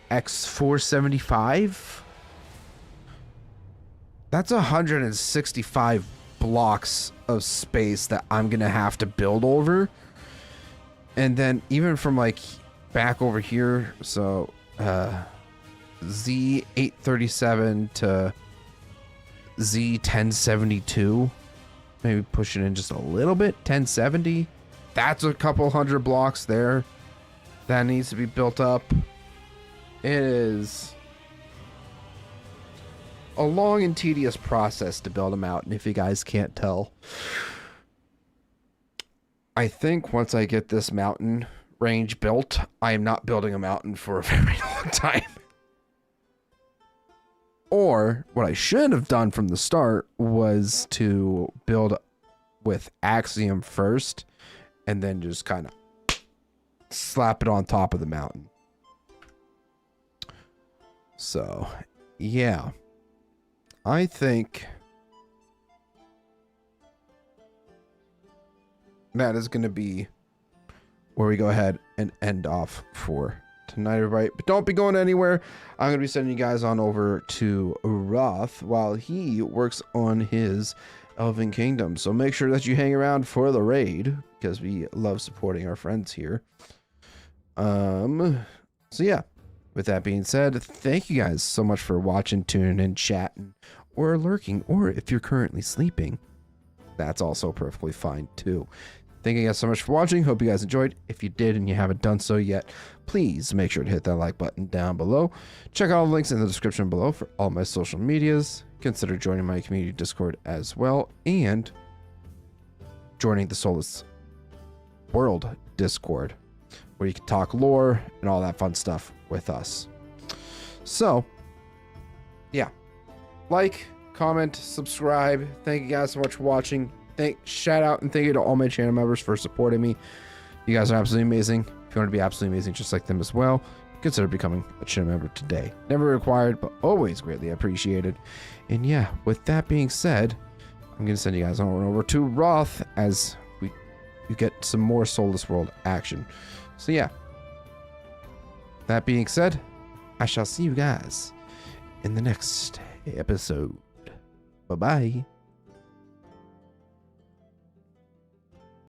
X475, that's 165 blocks of space that I'm gonna have to build over. And then even from like back over here, so Z837 to Z1072, maybe pushing in just a little bit, 1070, that's a couple hundred blocks there that needs to be built up. It is a long and tedious process to build them out, and if you guys can't tell, I think once I get this mountain range built, I am not building a mountain for a very long time. Or what I should have done from the start was to build with Axiom first and then just kind of slap it on top of the mountain. So, yeah. I think that is going to be where we go ahead and end off for tonight, everybody. But don't be going anywhere. I'm going to be sending you guys on over to Roth while he works on his Elven Kingdom. So make sure that you hang around for the raid because we love supporting our friends here. So yeah, with that being said, thank you guys so much for watching, tuning in, chatting, or lurking, or if you're currently sleeping, that's also perfectly fine too. Thank you guys so much for watching. Hope you guys enjoyed. If you did and you haven't done so yet, please make sure to hit that like button down below. Check out all the links in the description below for all my social medias. Consider joining my community Discord as well, and joining the Soulless World Discord, where you can talk lore and all that fun stuff with us. So, yeah. Like, comment, subscribe. Thank you guys so much for watching. Shout out and thank you to all my channel members for supporting me. You guys are absolutely amazing. If you want to be absolutely amazing just like them as well, consider becoming a channel member today. Never required, but always greatly appreciated. And yeah, with that being said, I'm going to send you guys on over to Roth as we get some more Soulless World action. So yeah, that being said, I shall see you guys in the next episode. Bye-bye.